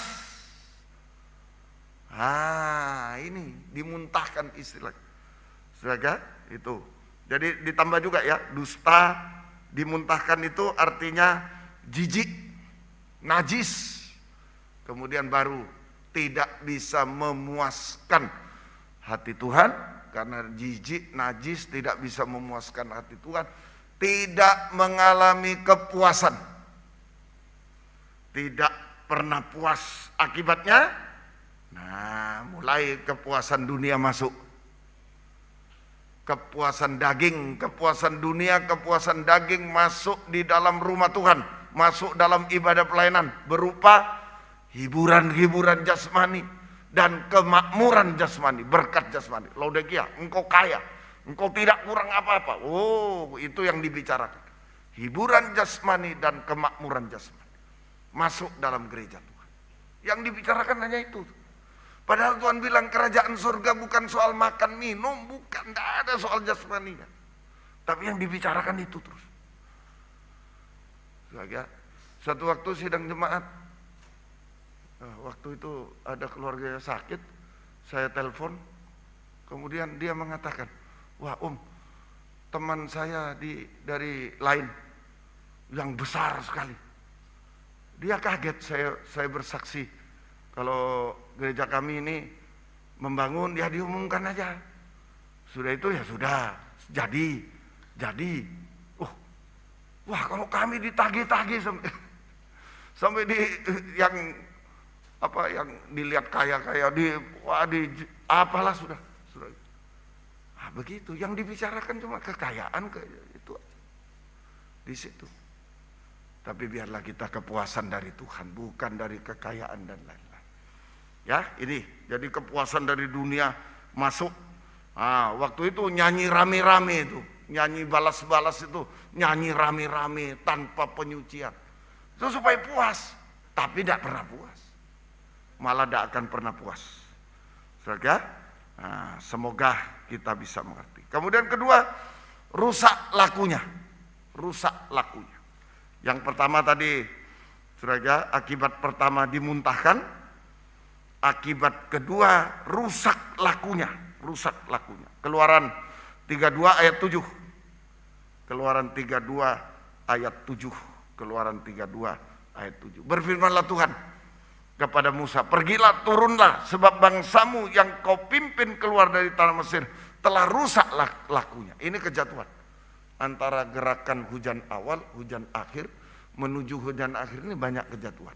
Ini dimuntahkan istilahnya. Saudara itu. Jadi ditambah juga ya, dusta dimuntahkan itu artinya jijik, najis. Kemudian baru tidak bisa memuaskan hati Tuhan. Karena jijik, najis, tidak bisa memuaskan hati Tuhan. Tidak mengalami kepuasan. Tidak pernah puas. Akibatnya, mulai kepuasan dunia masuk. Kepuasan daging, kepuasan dunia, kepuasan daging masuk di dalam rumah Tuhan. Masuk dalam ibadah pelayanan berupa hiburan-hiburan jasmani dan kemakmuran jasmani, berkat jasmani. Laodikia, engkau kaya, engkau tidak kurang apa-apa. Oh, itu yang dibicarakan. Hiburan jasmani dan kemakmuran jasmani masuk dalam gereja Tuhan. Yang dibicarakan hanya itu. Padahal Tuhan bilang kerajaan surga bukan soal makan minum, bukan, tidak ada soal jasmaninya. Tapi yang dibicarakan itu terus. Suatu waktu sidang jemaat, waktu itu ada keluarga yang sakit, saya telepon, Kemudian dia mengatakan, wah Om, teman saya dari lain yang besar sekali. Dia kaget, saya bersaksi kalau gereja kami ini membangun, ya diumumkan aja. Sudah itu ya sudah, jadi. Wah kalau kami ditagih-tagih sampai yang dilihat kaya-kaya, apalah sudah. Begitu, yang dibicarakan cuma kekayaan itu aja. Di situ. Tapi biarlah kita kepuasan dari Tuhan, bukan dari kekayaan dan lain-lain. Ya, ini jadi kepuasan dari dunia masuk. Waktu itu nyanyi rame-rame itu, nyanyi balas-balas itu, nyanyi rame-rame tanpa penyucian. Itu supaya puas, tapi tidak pernah puas. Malah tidak akan pernah puas. Saudara, semoga kita bisa mengerti. Kemudian kedua, rusak lakunya. Rusak lakunya. Yang pertama tadi, saudara, akibat pertama dimuntahkan, akibat kedua rusak lakunya. Rusak lakunya. Keluaran 32 ayat 7. Keluaran 32 ayat 7. Keluaran 32 ayat 7. Berfirmanlah Tuhan kepada Musa, pergilah, turunlah, sebab bangsamu yang kau pimpin keluar dari tanah Mesir telah rusak lakunya. Ini kejatuhan antara gerakan hujan awal, hujan akhir menuju hujan akhir, ini banyak kejatuhan.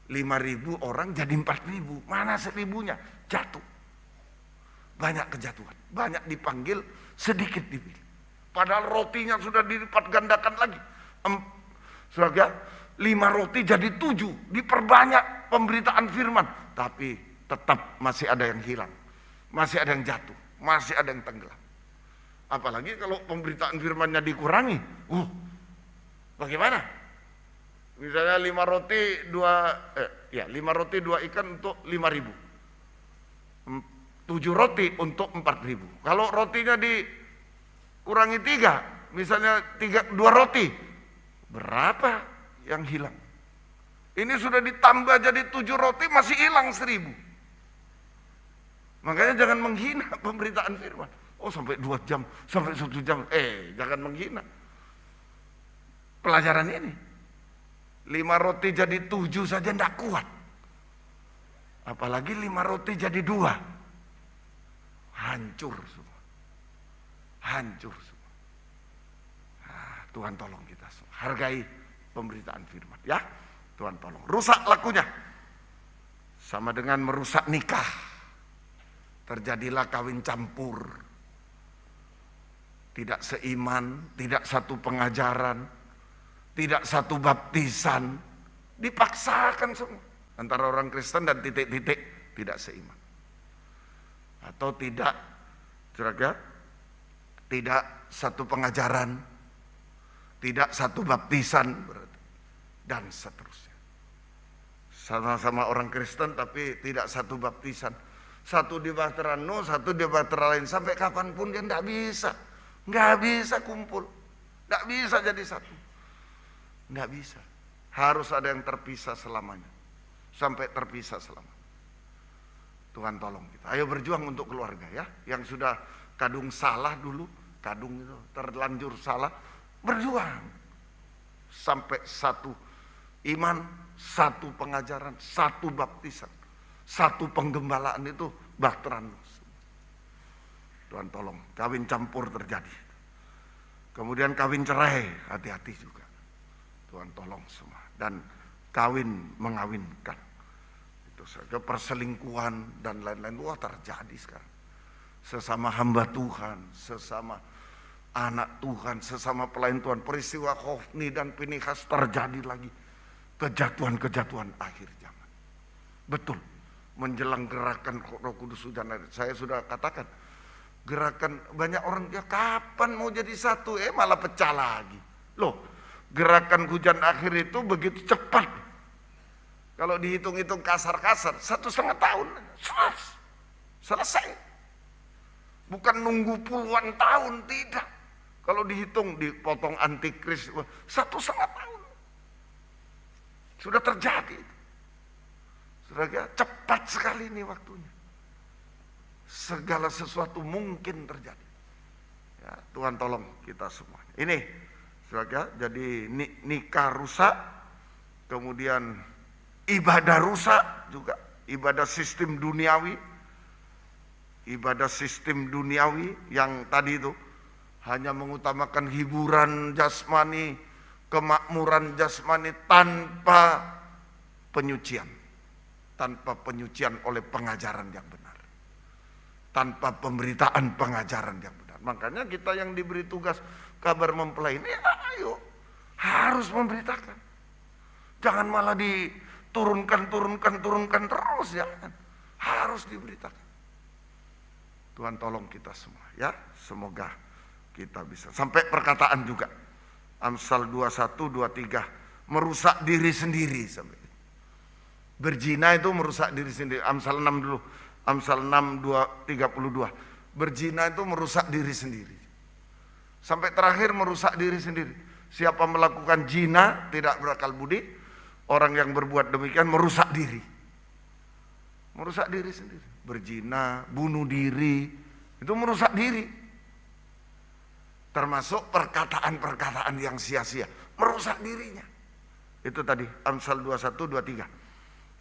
5.000 orang jadi 4.000, mana 1.000-nya? Jatuh. Banyak kejatuhan, banyak dipanggil, sedikit dipilih. Padahal rotinya sudah dilipat gandakan lagi. Saudara, 5 roti jadi 7, diperbanyak pemberitaan firman, tapi tetap masih ada yang hilang, masih ada yang jatuh, masih ada yang tenggelam. Apalagi kalau pemberitaan firmannya dikurangi, bagaimana? Misalnya 5 roti 2 ikan untuk 5.000, 7 roti untuk 4.000. Kalau rotinya dikurangi 3, misalnya 2 roti, berapa yang hilang? Ini sudah ditambah jadi 7 roti, masih hilang 1.000. Makanya jangan menghina pemberitaan firman. Sampai 2 jam, sampai 1 jam. Jangan menghina pelajaran ini. 5 roti jadi 7 saja tidak kuat, apalagi 5 roti jadi 2. Hancur semua. Hancur semua. Tuhan tolong kita semua. Hargai pemberitaan firman, ya. Tuhan tolong. Rusak lakunya sama dengan merusak nikah. Terjadilah kawin campur. Tidak seiman, tidak satu pengajaran, tidak satu baptisan, dipaksakan semua. Antara orang Kristen dan titik-titik tidak seiman. Atau tidak, saudara, tidak satu pengajaran, tidak satu baptisan, dan seterusnya. Sama-sama orang Kristen tapi tidak satu baptisan. Satu di bahtera Nuh, satu di bahtera lain. Sampai kapanpun dia tidak bisa. Nggak bisa kumpul. Nggak bisa jadi satu. Nggak bisa. Harus ada yang terpisah selamanya. Sampai terpisah selamanya. Tuhan tolong kita. Ayo berjuang untuk keluarga, ya. Yang sudah kadung salah dulu. Kadung itu terlanjur salah. Berjuang. Sampai satu iman, satu pengajaran, satu baptisan, satu penggembalaan itu bahtera Nuh. Tuhan tolong, kawin campur terjadi. Kemudian kawin cerai, hati-hati juga. Tuhan tolong semua. Dan kawin mengawinkan. Itu saja perselingkuhan dan lain-lain. Wah, terjadi sekarang. Sesama hamba Tuhan, sesama anak Tuhan, sesama pelayan Tuhan. Peristiwa Hofni dan Pinihas terjadi lagi. Kejatuhan-kejatuhan akhir zaman. Betul. Menjelang gerakan Roh Kudus hujan air. Saya sudah katakan, gerakan banyak orang, ya kapan mau jadi satu, malah pecah lagi. Loh, gerakan hujan akhir itu begitu cepat. Kalau dihitung-hitung kasar-kasar, 1,5 tahun selesai. Bukan nunggu puluhan tahun, tidak. Kalau dihitung, dipotong antikris, 1,5 tahun. Sudah terjadi. Saudara, cepat sekali ini waktunya. segala sesuatu mungkin terjadi. Ya, Tuhan tolong kita semua. Ini saudara, jadi nikah rusak, kemudian ibadah rusak juga, ibadah sistem duniawi yang tadi itu hanya mengutamakan hiburan jasmani, kemakmuran jasmani tanpa penyucian oleh pengajaran yang benar, tanpa pemberitaan pengajaran yang benar. Makanya kita yang diberi tugas kabar mempelai ini, ayo harus memberitakan. Jangan malah diturunkan terus, ya. Harus diberitakan. Tuhan tolong kita semua, ya. Semoga kita bisa. Sampai perkataan juga. Amsal 21, 23. Merusak diri sendiri. Sampai. Berzina itu merusak diri sendiri. Amsal 6 dulu. Amsal 6, 32. Berzina itu merusak diri sendiri. Sampai terakhir merusak diri sendiri. Siapa melakukan zina tidak berakal budi. Orang yang berbuat demikian merusak diri. Merusak diri sendiri. Berzina, bunuh diri, itu merusak diri. Termasuk perkataan-perkataan yang sia-sia, merusak dirinya. Itu tadi Amsal 21, 23.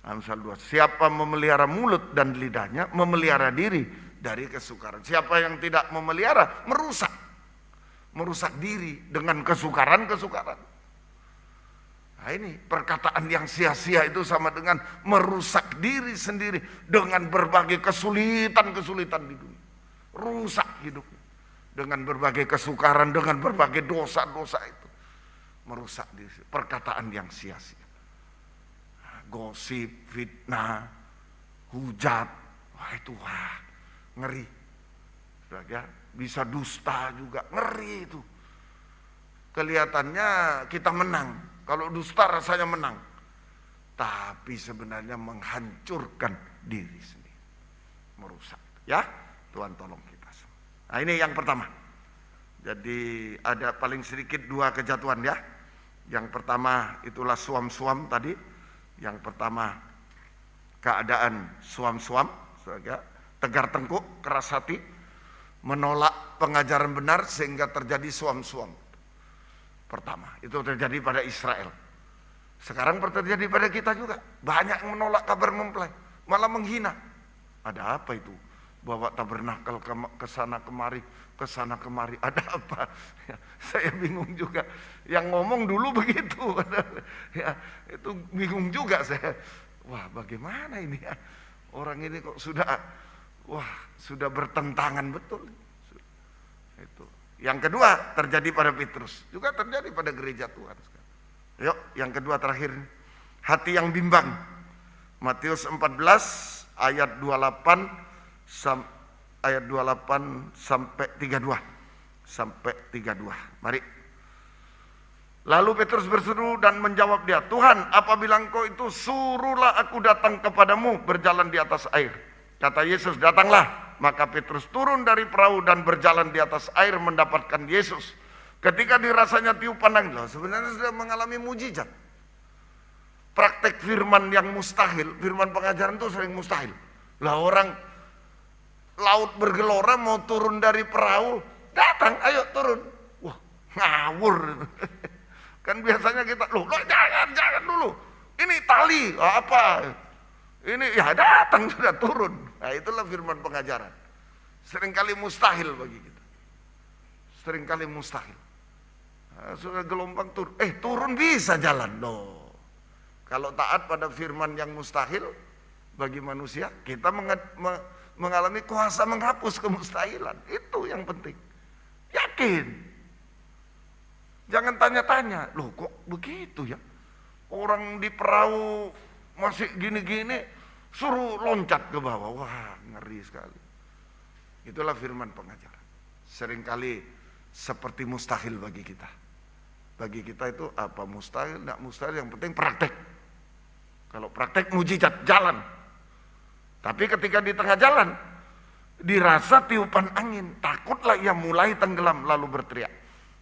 Amsal 2. Siapa memelihara mulut dan lidahnya, memelihara diri dari kesukaran. Siapa yang tidak memelihara, merusak diri dengan kesukaran. Nah ini perkataan yang sia-sia itu sama dengan merusak diri sendiri dengan berbagai kesulitan di dunia. Rusak hidupnya dengan berbagai kesukaran, dengan berbagai dosa-dosa itu. Merusak diri, perkataan yang sia-sia. Gosip, fitnah, hujat, ngeri. Ya, bisa dusta juga, ngeri itu. Kelihatannya kita menang, kalau dusta rasanya menang. Tapi sebenarnya menghancurkan diri sendiri. Merusak. Ya, Tuhan tolong kita semua. Nah ini yang pertama. Jadi ada paling sedikit 2 kejatuhan ya. Yang pertama itulah suam-suam tadi. Yang pertama keadaan suam-suam, tegar tengkuk, keras hati, menolak pengajaran benar sehingga terjadi suam-suam. Pertama, itu terjadi pada Israel. Sekarang terjadi pada kita juga. Banyak yang menolak kabar mempelai, malah menghina. Ada apa itu? Bawa tabernakel ke sana kemari, ada apa? Ya, saya bingung juga. Yang ngomong dulu begitu, ya itu bingung juga saya. Wah, bagaimana ini ya? Orang ini kok sudah bertentangan betul. Itu. Yang kedua terjadi pada Petrus, juga terjadi pada gereja Tuhan. Yuk, yang kedua terakhir, hati yang bimbang. Matius 14 ayat 28 sampai 32. Mari. Lalu Petrus berseru dan menjawab dia, Tuhan, apabila engkau itu, suruhlah aku datang kepadamu berjalan di atas air. Kata Yesus, datanglah. Maka Petrus turun dari perahu dan berjalan di atas air mendapatkan Yesus. Ketika dirasanya tiupan angin, sebenarnya sudah mengalami mujizat. Praktek firman yang mustahil, firman pengajaran itu sering mustahil. Lah orang laut bergelora mau turun dari perahu, datang, ayo turun. Wah, ngawur. Kan biasanya kita, jangan dulu. Ini tali, apa? Ini ya datang sudah turun. Nah itulah firman pengajaran. Seringkali mustahil bagi kita. Seringkali mustahil. Nah, sudah gelombang turun. Turun bisa jalan. Loh. Kalau taat pada firman yang mustahil bagi manusia, kita mengalami kuasa menghapus kemustahilan. Itu yang penting. Yakin. Jangan tanya-tanya. Loh kok begitu ya? Orang di perahu masih gini-gini, suruh loncat ke bawah. Wah, ngeri sekali. Itulah firman pengajaran. Seringkali seperti mustahil bagi kita. Bagi kita itu apa mustahil, enggak mustahil, yang penting praktek. Kalau praktek mujizat, jalan. Tapi ketika di tengah jalan, dirasa tiupan angin, takutlah ia mulai tenggelam lalu berteriak,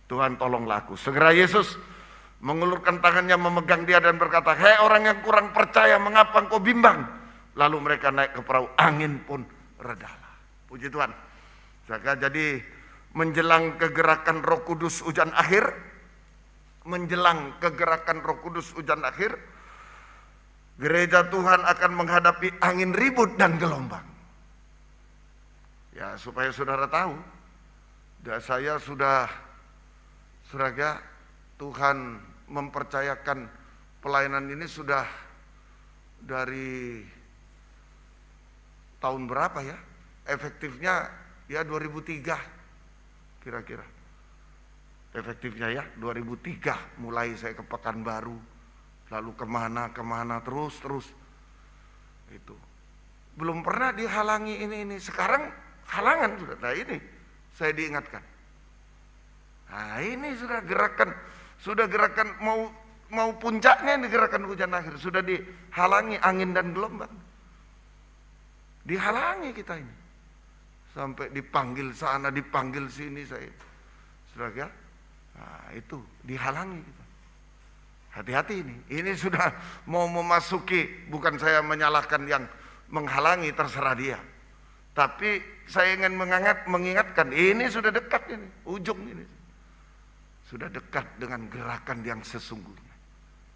Tuhan tolonglah aku. Segera Yesus mengulurkan tangannya memegang dia dan berkata, hei orang yang kurang percaya, mengapa engkau bimbang? Lalu mereka naik ke perahu, angin pun redalah. Puji Tuhan. Jadi menjelang kegerakan Roh Kudus hujan akhir, menjelang kegerakan Roh Kudus hujan akhir, gereja Tuhan akan menghadapi angin ribut dan gelombang. Ya, supaya saudara tahu, saya sudah, saudara, Tuhan mempercayakan pelayanan ini sudah dari tahun berapa ya? Efektifnya ya 2003 kira-kira. Efektifnya ya 2003 mulai saya ke Pekanbaru, lalu kemana terus itu. Belum pernah dihalangi ini. Sekarang halangan sudah. Nah ini saya diingatkan. Nah ini sudah gerakan mau puncaknya ini gerakan hujan akhir, sudah dihalangi angin dan gelombang. Dihalangi kita ini. Sampai dipanggil sana, dipanggil sini saya. Saudara, nah itu dihalangi kita. Hati-hati ini. Ini sudah mau memasuki, bukan saya menyalahkan yang menghalangi, terserah dia. Tapi saya ingin mengingatkan, ini sudah dekat ini, ujung ini. Sudah dekat dengan gerakan yang sesungguhnya.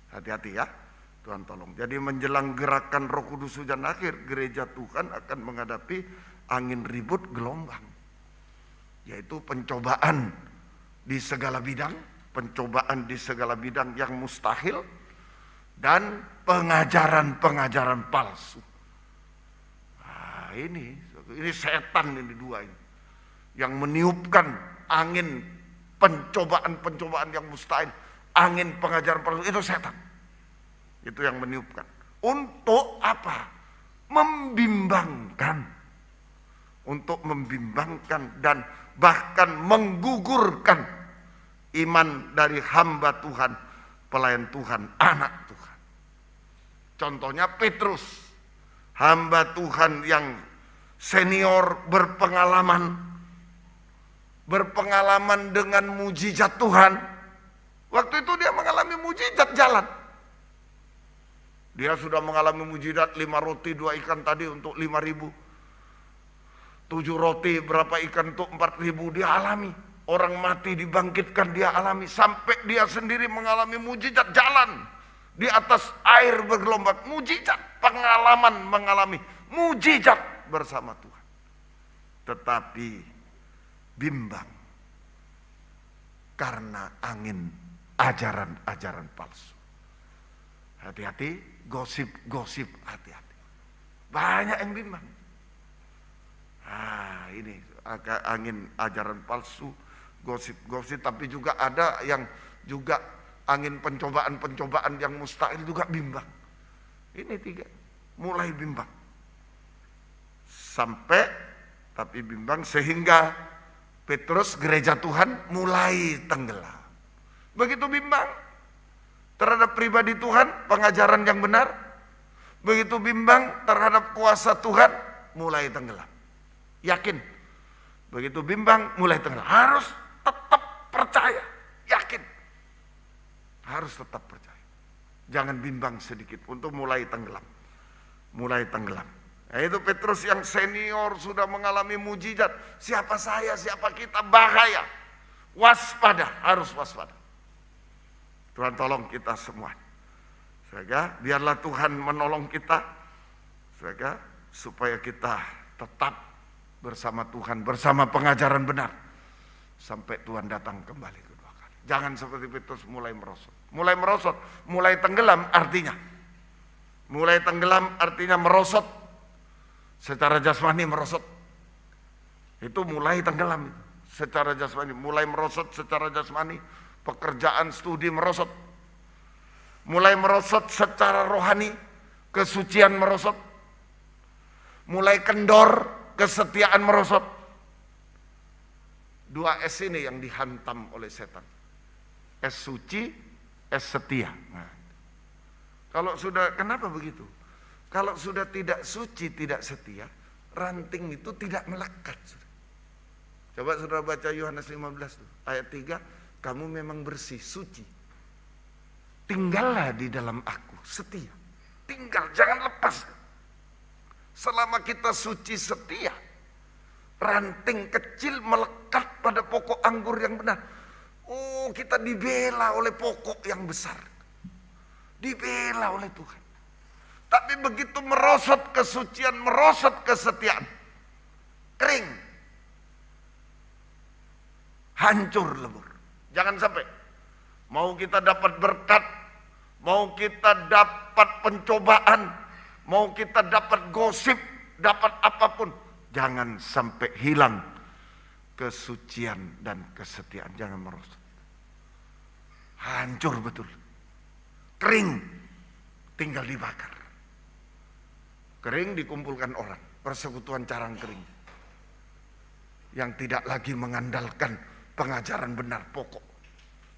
Hati-hati ya, Tuhan tolong. Jadi menjelang gerakan Roh Kudus hujan akhir, gereja Tuhan akan menghadapi angin ribut gelombang. Yaitu pencobaan di segala bidang, yang mustahil, dan pengajaran palsu. Nah, ini setan ini dua ini yang meniupkan angin pencobaan yang mustahil, angin pengajaran palsu, itu setan. Itu yang meniupkan. Untuk apa? Untuk membimbangkan dan bahkan menggugurkan iman dari hamba Tuhan, pelayan Tuhan, anak Tuhan. Contohnya Petrus, hamba Tuhan yang senior, berpengalaman dengan mujizat Tuhan. Waktu itu dia mengalami mujizat jalan. Dia sudah mengalami mujizat 5 roti 2 ikan tadi untuk 5.000. 7 roti berapa ikan untuk 4.000 dia alami. Orang mati dibangkitkan dia alami. Sampai dia sendiri mengalami mujizat jalan di atas air bergelombang. Mujizat, pengalaman mengalami mujizat bersama Tuhan. Tetapi bimbang karena angin ajaran-ajaran palsu. Hati-hati, gosip, hati-hati. Banyak yang bimbang. Ah, ini angin ajaran palsu, gosip, tapi juga ada yang juga angin pencobaan yang mustahil juga bimbang. Ini 3, mulai bimbang. Tapi bimbang sehingga Petrus, gereja Tuhan mulai tenggelam. Begitu bimbang terhadap pribadi Tuhan, pengajaran yang benar. Begitu bimbang terhadap kuasa Tuhan, mulai tenggelam. Yakin. Begitu bimbang, mulai tenggelam. Harus tetap percaya. Yakin. Harus tetap percaya. Jangan bimbang sedikit untuk mulai tenggelam. Nah, itu Petrus yang senior sudah mengalami mujizat. Siapa saya, siapa kita, bahaya. Waspada, harus waspada. Tuhan tolong kita semua. Sehingga biarlah Tuhan menolong kita. Sehingga supaya kita tetap bersama Tuhan, bersama pengajaran benar. Sampai Tuhan datang kembali kedua kali. Jangan seperti Petrus mulai merosot. Mulai tenggelam artinya. Mulai tenggelam artinya merosot. Secara jasmani merosot. Itu mulai tenggelam. Secara jasmani. Mulai merosot secara jasmani. Pekerjaan, studi merosot. Mulai merosot secara rohani. Kesucian merosot. Mulai kendor. Kesetiaan merosot. 2 S ini yang dihantam oleh setan. S suci, S setia. Nah, kalau sudah, kenapa begitu? Kalau sudah tidak suci, tidak setia, ranting itu tidak melekat. Coba saudara baca Yohanes 15 tuh, ayat 3, kamu memang bersih, suci. Tinggallah di dalam aku, setia. Tinggal, jangan lepas. Selama kita suci setia, ranting kecil melekat pada pokok anggur yang benar. Oh, kita dibela oleh pokok yang besar. Dibela oleh Tuhan. Tapi begitu merosot kesucian, merosot kesetiaan, kering. Hancur lebur. Jangan sampai. Mau kita dapat berkat, mau kita dapat pencobaan, mau kita dapat gosip, dapat apapun, jangan sampai hilang kesucian dan kesetiaan. Jangan merosot. Hancur betul. Kering, tinggal dibakar. Kering dikumpulkan orang, persekutuan carang kering. Yang tidak lagi mengandalkan pengajaran benar pokok,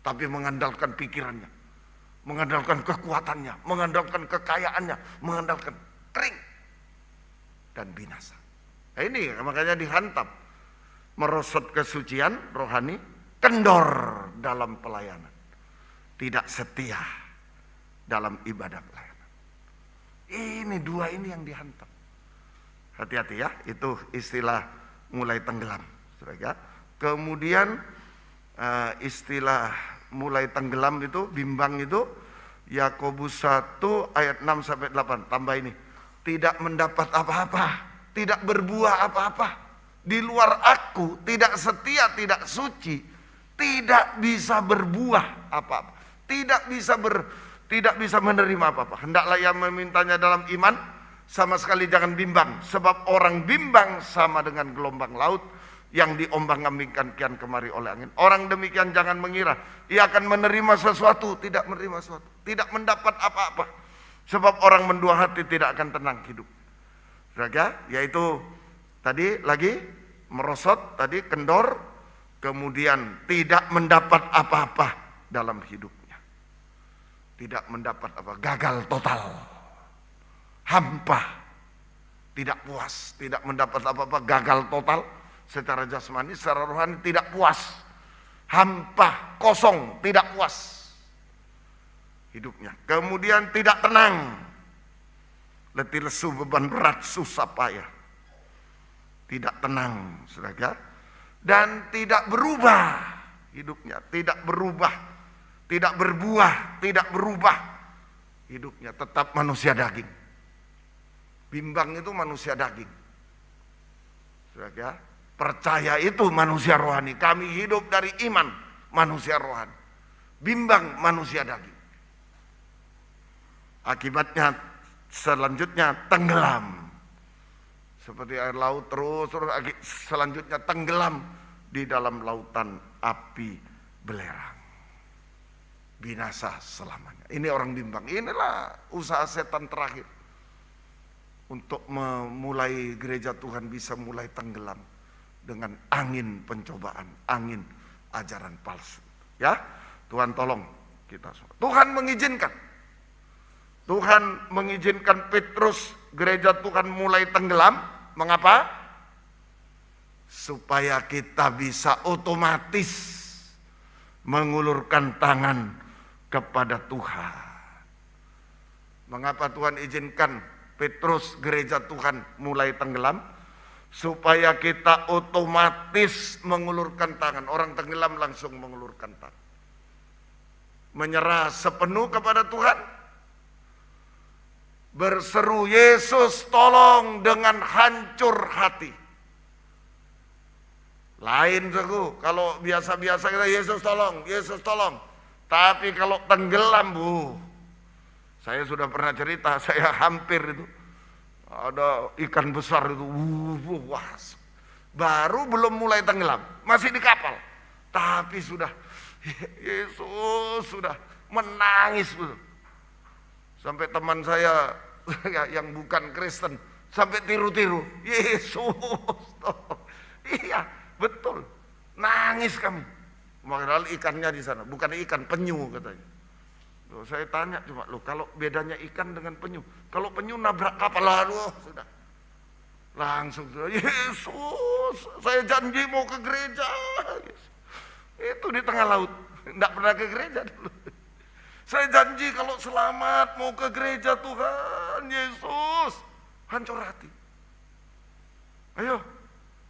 tapi mengandalkan pikirannya, mengandalkan kekuatannya, mengandalkan kekayaannya, mengandalkan kering dan binasa. Nah, ini makanya dihantam. Merosot kesucian rohani, kendor dalam pelayanan, tidak setia dalam ibadah pelayanan. Ini dua ini yang dihantam. Hati-hati ya, itu istilah mulai tenggelam. Saudara. Kemudian istilah mulai tenggelam itu, bimbang itu, Yakobus 1 ayat 6 sampai 8. Tambah ini, tidak mendapat apa-apa, tidak berbuah apa-apa. Di luar aku, tidak setia, tidak suci, tidak bisa berbuah apa-apa. Tidak bisa menerima apa-apa. Hendaklah ia memintanya dalam iman, sama sekali jangan bimbang. Sebab orang bimbang sama dengan gelombang laut yang diombang-ambingkan kian kemari oleh angin. Orang demikian jangan mengira ia akan menerima sesuatu, tidak menerima sesuatu, tidak mendapat apa-apa. Sebab orang mendua hati tidak akan tenang hidup. Saudara, yaitu tadi lagi merosot, tadi kendor, kemudian tidak mendapat apa-apa dalam hidupnya. Tidak mendapat apa, gagal total. Hampa, tidak puas, tidak mendapat apa-apa, gagal total. Secara jasmani, secara rohani tidak puas. Hampa, kosong, tidak puas hidupnya. Kemudian tidak tenang. Letih lesu, beban berat, susah payah. Tidak tenang, saudara. Dan tidak berubah hidupnya. Tidak berubah. Tidak berbuah, tidak berubah hidupnya. Tetap manusia daging. Bimbang itu manusia daging. Saudara, percaya itu manusia rohani. Kami hidup dari iman, manusia rohani. Bimbang manusia daging. Akibatnya selanjutnya tenggelam. Seperti air laut terus selanjutnya tenggelam di dalam lautan api belerang. Binasa selamanya. Ini orang bimbang. Inilah usaha setan terakhir. Untuk memulai gereja Tuhan bisa mulai tenggelam dengan angin pencobaan, angin ajaran palsu. Ya, Tuhan tolong kita semua. Tuhan mengizinkan. Tuhan mengizinkan Petrus, gereja Tuhan mulai tenggelam. Mengapa? Supaya kita bisa otomatis mengulurkan tangan kepada Tuhan. Mengapa Tuhan izinkan Petrus, gereja Tuhan mulai tenggelam? Supaya kita otomatis mengulurkan tangan. Orang tenggelam langsung mengulurkan tangan. Menyerah sepenuh kepada Tuhan. Berseru, Yesus tolong, dengan hancur hati. Lain suku, kalau biasa-biasa kita Yesus tolong, Yesus tolong. Tapi kalau tenggelam, saya sudah pernah cerita, saya hampir itu. Ada ikan besar itu, wah, baru belum mulai tenggelam, masih di kapal. Tapi sudah, Yesus sudah menangis. Sampai teman saya yang bukan Kristen sampai tiru-tiru, Yesus. Iya, betul. Nangis kami. Padahal ikannya di sana, bukan ikan, penyu katanya. Loh, saya tanya cuma, kalau bedanya ikan dengan penyu? Kalau penyu nabrak kapal, sudah. Langsung sudah, Yesus, saya janji mau ke gereja. Itu di tengah laut, enggak pernah ke gereja dulu. Saya janji kalau selamat mau ke gereja Tuhan Yesus. Hancur hati. Ayo,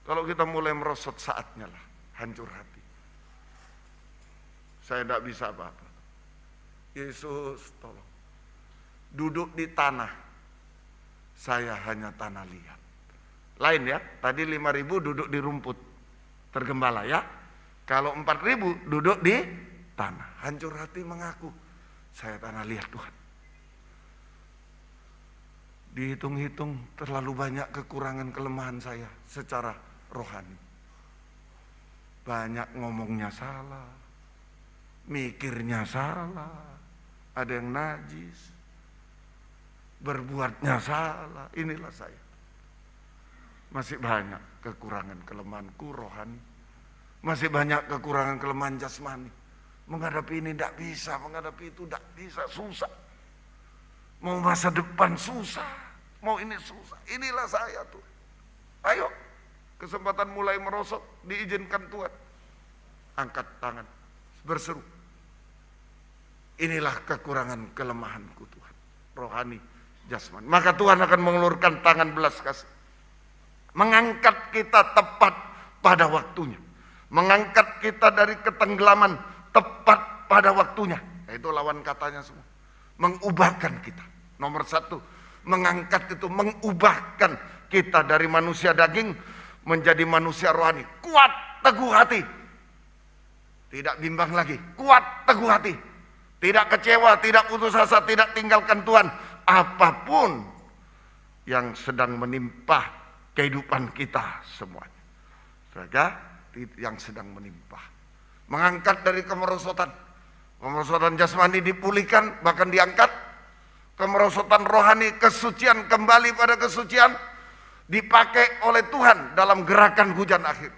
Kalau kita mulai merosot, saatnya lah hancur hati. Saya tidak bisa apa-apa. Yesus tolong. Duduk di tanah, saya hanya tanah liat. Lain ya, tadi 5.000 duduk di rumput tergembala ya. Kalau 4.000 duduk di tanah. Hancur hati mengaku, saya tanah liat Tuhan. Dihitung-hitung terlalu banyak kekurangan kelemahan saya secara rohani. Banyak ngomongnya salah, mikirnya salah, ada yang najis, berbuatnya salah. Inilah saya. Masih banyak kekurangan kelemahanku rohani. Masih banyak kekurangan kelemahan jasmani. Menghadapi ini tidak bisa, menghadapi itu tidak bisa, susah. Mau masa depan susah, mau ini susah. Inilah saya tuh. Ayo, kesempatan mulai merosot, diizinkan Tuhan. Angkat tangan, berseru. Inilah kekurangan kelemahanku Tuhan. Rohani, jasmani. Maka Tuhan akan mengulurkan tangan belas kasih. Mengangkat kita tepat pada waktunya. Mengangkat kita dari ketenggelaman tepat pada waktunya. Itu lawan katanya semua. Mengubahkan kita. Nomor 1, mengangkat itu mengubahkan kita dari manusia daging menjadi manusia rohani. Kuat, teguh hati. Tidak bimbang lagi. Kuat, teguh hati. Tidak kecewa, tidak putus asa, tidak tinggalkan Tuhan. Apapun yang sedang menimpa kehidupan kita semuanya. Saudara, yang sedang menimpa. Mengangkat dari kemerosotan. Kemerosotan jasmani dipulihkan, bahkan diangkat. Kemerosotan rohani, kesucian kembali pada kesucian. Dipakai oleh Tuhan dalam gerakan hujan akhir.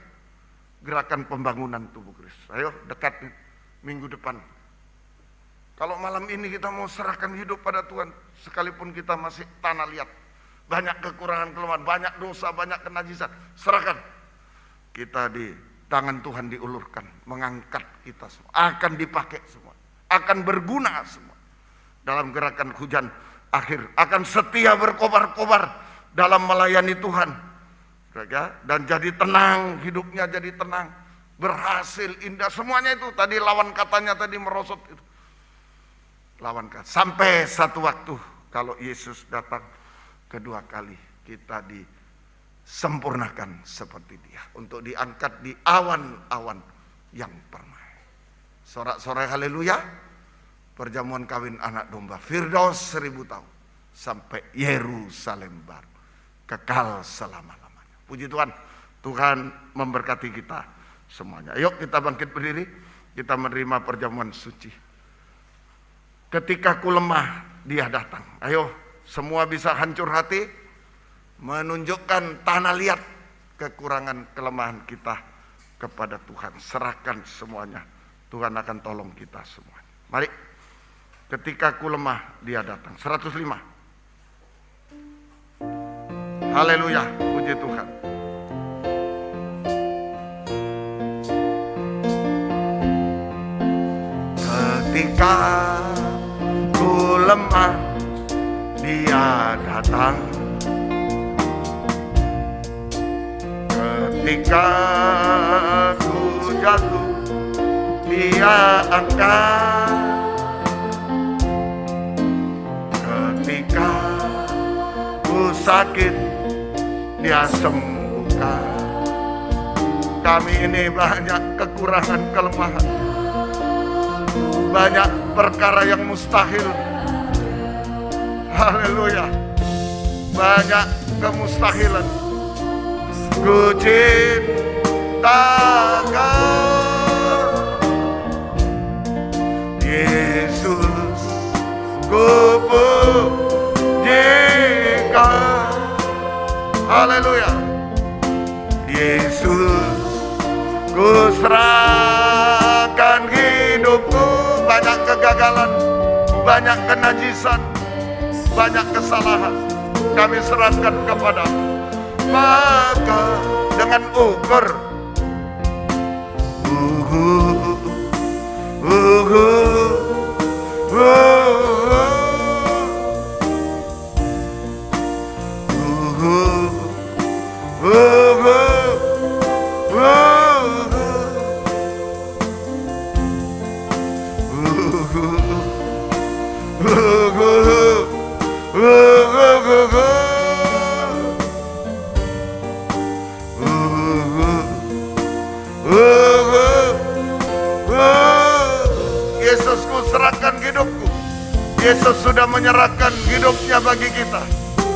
Gerakan pembangunan tubuh Kristus. Ayo dekat minggu depan. Kalau malam ini kita mau serahkan hidup pada Tuhan. Sekalipun kita masih tanah liat. Banyak kekurangan kelemahan, banyak dosa, banyak kenajisan. Serahkan. Kita di tangan Tuhan diulurkan, mengangkat kita semua, akan dipakai semua, akan berguna semua dalam gerakan hujan akhir, akan setia berkobar-kobar dalam melayani Tuhan, dan jadi tenang, hidupnya jadi tenang, berhasil, indah, semuanya itu tadi lawan katanya tadi merosot itu, lawan kata. Sampai satu waktu kalau Yesus datang kedua kali, kita disempurnakan seperti Dia, untuk diangkat di awan-awan yang permai. Sorak-sorai haleluya. Perjamuan kawin anak domba, Firdaus 1000 tahun sampai Yerusalem baru, kekal selama-lamanya. Puji Tuhan. Tuhan memberkati kita semuanya. Yuk kita bangkit berdiri, kita menerima perjamuan suci. Ketika ku lemah, Dia datang. Ayo semua bisa hancur hati, menunjukkan tanah liat kekurangan kelemahan kita kepada Tuhan. Serahkan semuanya, Tuhan akan tolong kita semuanya. Mari, ketika ku lemah, Dia datang. 105. Haleluya, puji Tuhan. Ketika ku lemah, Dia datang. Ketika ku jatuh, Dia angkat. Ketika ku sakit, Dia sembuhkan. Kami ini banyak kekurangan, kelemahan, banyak perkara yang mustahil. Haleluya. Banyak kemustahilan. Ku cinta Kau, Yesus, ku puji Kau. Haleluya. Yesus, ku serahkan hidupku. Banyak kegagalan, banyak kenajisan, banyak kesalahan, kami serahkan kepada-Mu. Maka dengan ukur Yesus, ku serahkan hidupku. Yesus sudah menyerahkan hidupnya bagi kita.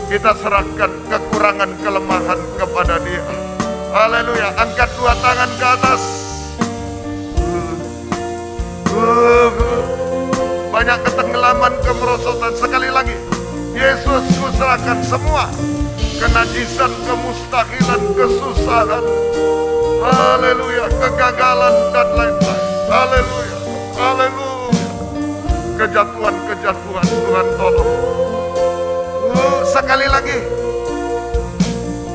Kita serahkan kekurangan, kelemahan kepada Dia. Haleluya. Angkat dua tangan ke atas. Banyak ketenggelaman, kemerosotan. Sekali lagi, Yesus, ku serahkan semua kenajisan, kemustahilan, kesusahan, haleluya, kegagalan dan lain-lain. Haleluya, haleluya. Kejatuhan-kejatuhan, Tuhan tolong. Sekali lagi,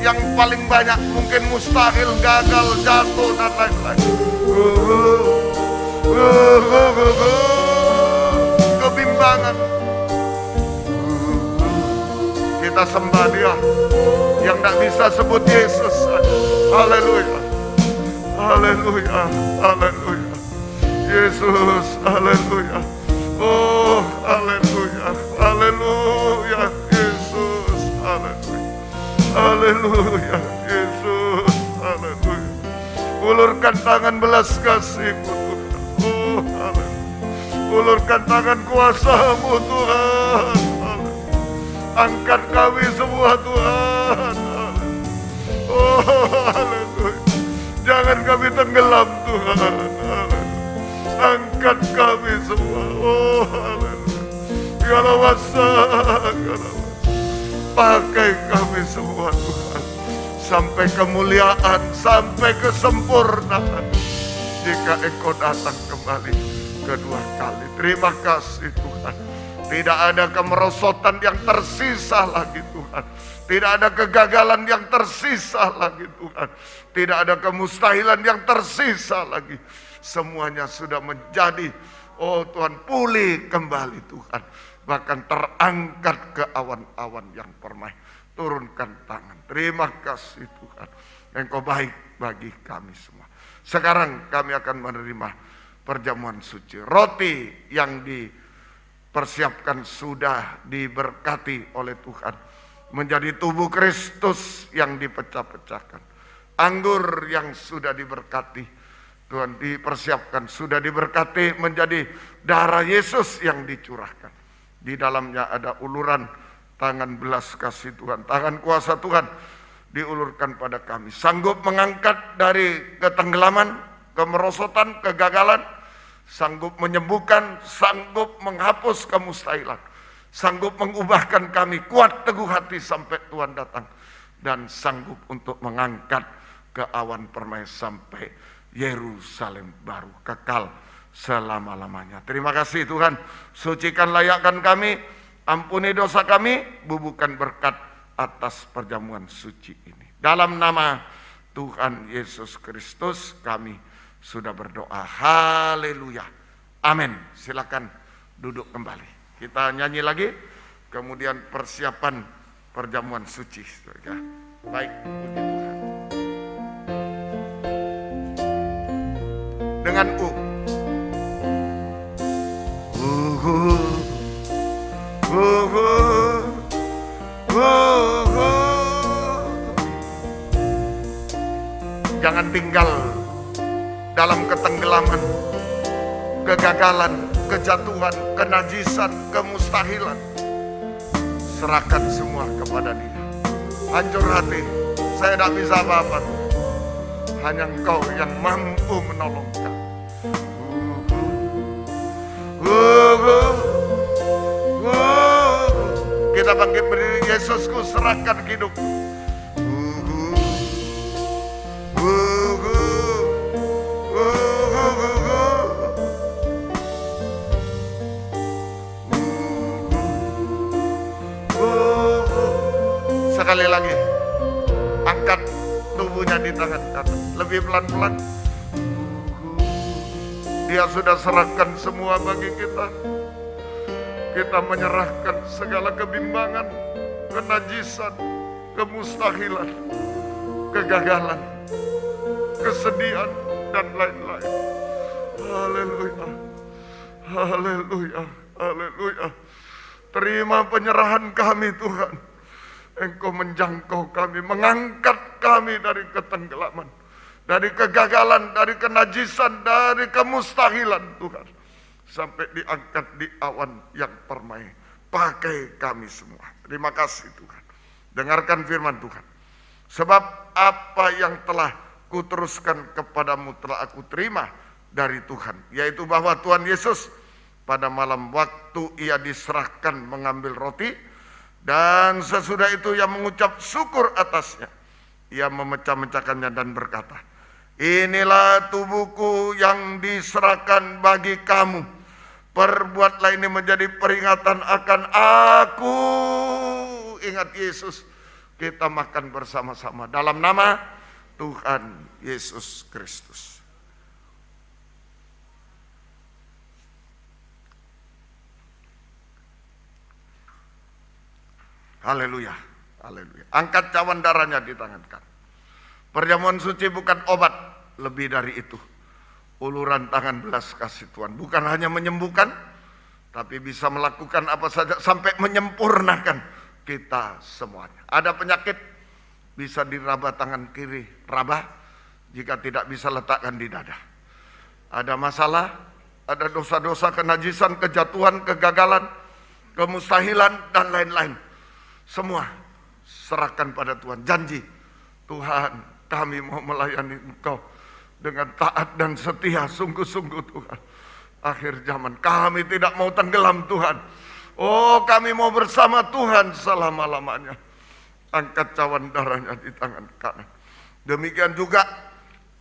yang paling banyak mungkin mustahil, gagal, jatuh dan lain-lain. Kebimbangan. Kita sembah Dia yang tidak bisa sebut Yesus. Haleluya, haleluya, haleluya. Yesus, haleluya. Oh, haleluya, haleluya. Yesus, haleluya, haleluya. Yesus, haleluya. Ulurkan tangan belas kasih-Mu Tuhan. Oh, haleluya. Ulurkan tangan kuasa-Mu Tuhan. Angkat kami semua Tuhan. Oh, haleluya. Jangan kami tenggelam Tuhan. Angkat kami semua. Oh, haleluya. Pakai kami semua Tuhan. Sampai kemuliaan, sampai kesempurnaan. Jika Engkau datang kembali kedua kali. Terima kasih Tuhan. Tidak ada kemerosotan yang tersisa lagi Tuhan. Tidak ada kegagalan yang tersisa lagi Tuhan. Tidak ada kemustahilan yang tersisa lagi. Semuanya sudah menjadi, oh Tuhan, pulih kembali Tuhan. Bahkan terangkat ke awan-awan yang permai. Turunkan tangan. Terima kasih Tuhan. Engkau baik bagi kami semua. Sekarang kami akan menerima perjamuan suci. Roti yang dipersiapkan sudah diberkati oleh Tuhan. Menjadi tubuh Kristus yang dipecah-pecahkan. Anggur yang sudah diberkati, Tuhan dipersiapkan, sudah diberkati menjadi darah Yesus yang dicurahkan. Di dalamnya ada uluran tangan belas kasih Tuhan, tangan kuasa Tuhan diulurkan pada kami. Sanggup mengangkat dari ketenggelaman, kemerosotan, kegagalan, sanggup menyembuhkan, sanggup menghapus kemustahilan, sanggup mengubahkan kami kuat teguh hati sampai Tuhan datang, dan sanggup untuk mengangkat ke awan permai sampai Yerusalem baru kekal selama-lamanya. Terima kasih Tuhan, sucikan, layakkan kami, ampuni dosa kami, bubuhkan berkat atas perjamuan suci ini. Dalam nama Tuhan Yesus Kristus kami sudah berdoa. Haleluya. Amin. Silakan duduk kembali. Kita nyanyi lagi, kemudian persiapan perjamuan suci. Baik, puji Tuhan. Dengan jangan tinggal dalam ketenggelaman, kegagalan, kejatuhan, kenajisan, kemustahilan. Serahkan semua kepada Dia. Hancur hati, saya tidak bisa apa-apa. Hanya Engkau yang mampu menolongkan. Kita bangkit berdiri. Yesusku, serahkan hidupku. Sekali lagi, angkat tubuhnya di tangan kanan. Lebih pelan-pelan. Dia sudah serahkan semua bagi kita. Kita menyerahkan segala kebimbangan, kenajisan, kemustahilan, kegagalan, kesedihan, dan lain-lain. Haleluya, haleluya, haleluya. Terima penyerahan kami Tuhan. Engkau menjangkau kami, mengangkat kami dari ketenggelaman, dari kegagalan, dari kenajisan, dari kemustahilan Tuhan. sampai diangkat di awan yang permai. Pakai kami semua. Terima kasih Tuhan. Dengarkan firman Tuhan. Sebab apa yang telah kuteruskan kepadamu telah aku terima dari Tuhan, yaitu bahwa Tuhan Yesus pada malam waktu ia diserahkan mengambil roti, dan sesudah itu ia mengucap syukur atasnya. Ia memecah-mecahkannya dan berkata, inilah tubuhku yang diserahkan bagi kamu. Perbuatlah ini menjadi peringatan akan aku. Ingat Yesus, kita makan bersama-sama dalam nama Tuhan Yesus Kristus. Haleluya, haleluya. Angkat cawan darahnya di tangan kanan. Perjamuan suci bukan obat, lebih dari itu. Uluran tangan belas kasih Tuhan bukan hanya menyembuhkan, tapi bisa melakukan apa saja sampai menyempurnakan kita semuanya. Ada penyakit, bisa diraba tangan kiri, raba. Jika tidak bisa letakkan di dada. Ada masalah, ada dosa-dosa, kenajisan, kejatuhan, kegagalan, kemustahilan, dan lain-lain. Semua serahkan pada Tuhan. Janji, Tuhan, kami mau melayani Engkau dengan taat dan setia, sungguh-sungguh Tuhan. Akhir zaman kami tidak mau tenggelam Tuhan. Oh, kami mau bersama Tuhan selama-lamanya. Angkat cawan darahnya di tangan kanan. Demikian juga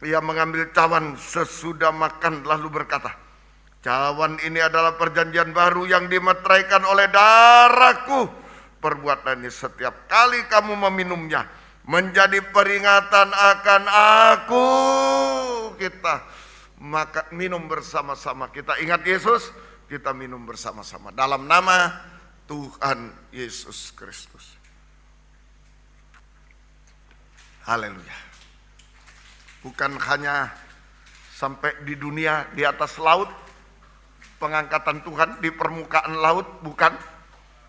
ia mengambil cawan sesudah makan lalu berkata, cawan ini adalah perjanjian baru yang dimeteraikan oleh darahku. Perbuatlah ini setiap kali kamu meminumnya menjadi peringatan akan aku. Kita minum bersama-sama. Kita ingat Yesus, kita minum bersama-sama dalam nama Tuhan Yesus Kristus. Haleluya. Bukan hanya sampai di dunia, di atas laut, pengangkatan Tuhan di permukaan laut, bukan,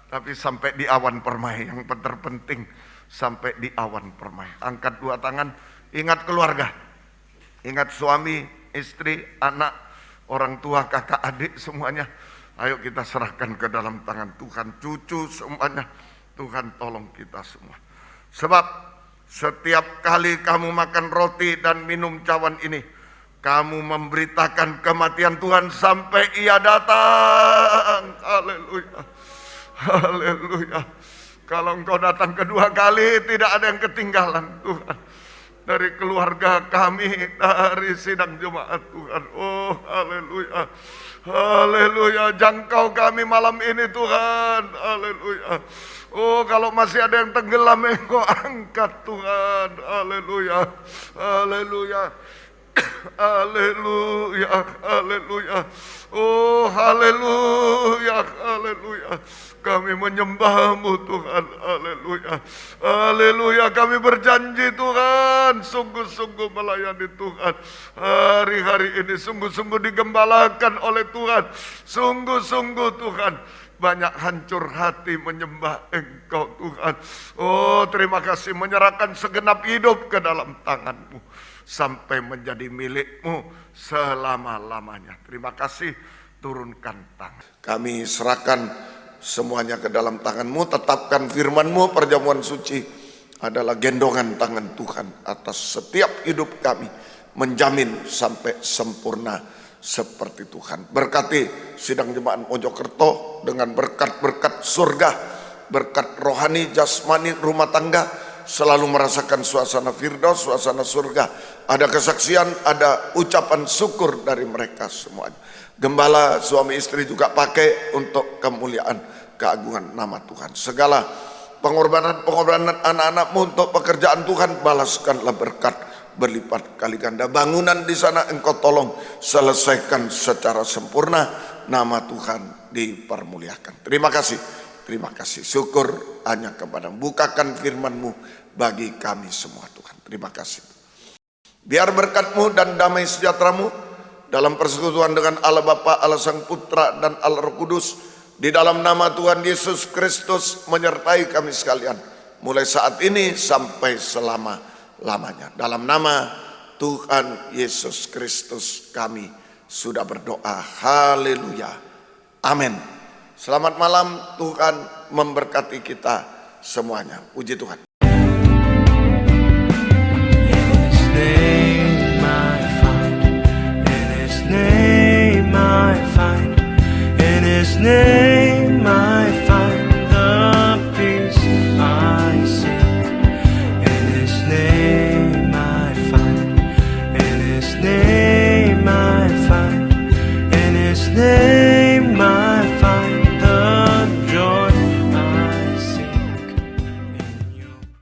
tapi sampai di awan permai. Yang terpenting sampai di awan permai. Angkat dua tangan, ingat keluarga, ingat suami, istri, anak, orang tua, kakak, adik, semuanya. Ayo kita serahkan ke dalam tangan Tuhan, cucu semuanya. Tuhan tolong kita semua. Sebab setiap kali kamu makan roti dan minum cawan ini, kamu memberitakan kematian Tuhan sampai ia datang. Haleluya, haleluya. Kalau engkau datang kedua kali, tidak ada yang ketinggalan Tuhan. Dari keluarga kami, dari sidang jemaat Tuhan. Oh, haleluya, haleluya. Jangkau kami malam ini Tuhan. Haleluya. Oh, kalau masih ada yang tenggelam, engkau angkat Tuhan. Haleluya, haleluya, haleluya, haleluya. Oh, haleluya, haleluya. Kami menyembah-Mu Tuhan. Haleluya, haleluya. Kami berjanji Tuhan, sungguh-sungguh melayani Tuhan. Hari-hari ini sungguh-sungguh digembalakan oleh Tuhan. Sungguh-sungguh Tuhan, banyak hancur hati menyembah Engkau Tuhan. Oh, terima kasih, menyerahkan segenap hidup ke dalam tangan-Mu sampai menjadi milik-Mu selama-lamanya. Terima kasih, turunkan tangan. Kami serahkan semuanya ke dalam tangan-Mu. Tetapkan firman-Mu, perjamuan suci adalah gendongan tangan Tuhan atas setiap hidup kami, menjamin sampai sempurna seperti Tuhan. Berkati sidang jemaat Mojokerto dengan berkat-berkat surga, berkat rohani, jasmani, rumah tangga, selalu merasakan suasana firdaus, suasana surga. Ada kesaksian, ada ucapan syukur dari mereka semuanya. Gembala suami istri juga pakai untuk kemuliaan keagungan nama Tuhan. Segala pengorbanan anak-anakmu untuk pekerjaan Tuhan, balaskanlah berkat berlipat kali ganda. Bangunan di sana Engkau tolong selesaikan secara sempurna. Nama Tuhan dipermuliakan. Terima kasih, terima kasih. Syukur hanya kepada-Mu. Bukakan firman-Mu bagi kami semua Tuhan. Terima kasih. Biar berkat-Mu dan damai sejahtera-Mu dalam persekutuan dengan Allah Bapa, Allah Sang Putra, dan Allah Roh Kudus, di dalam nama Tuhan Yesus Kristus menyertai kami sekalian, mulai saat ini sampai selama-lamanya. Dalam nama Tuhan Yesus Kristus kami sudah berdoa. Haleluya. Amin. Selamat malam, Tuhan memberkati kita semuanya. Puji Tuhan.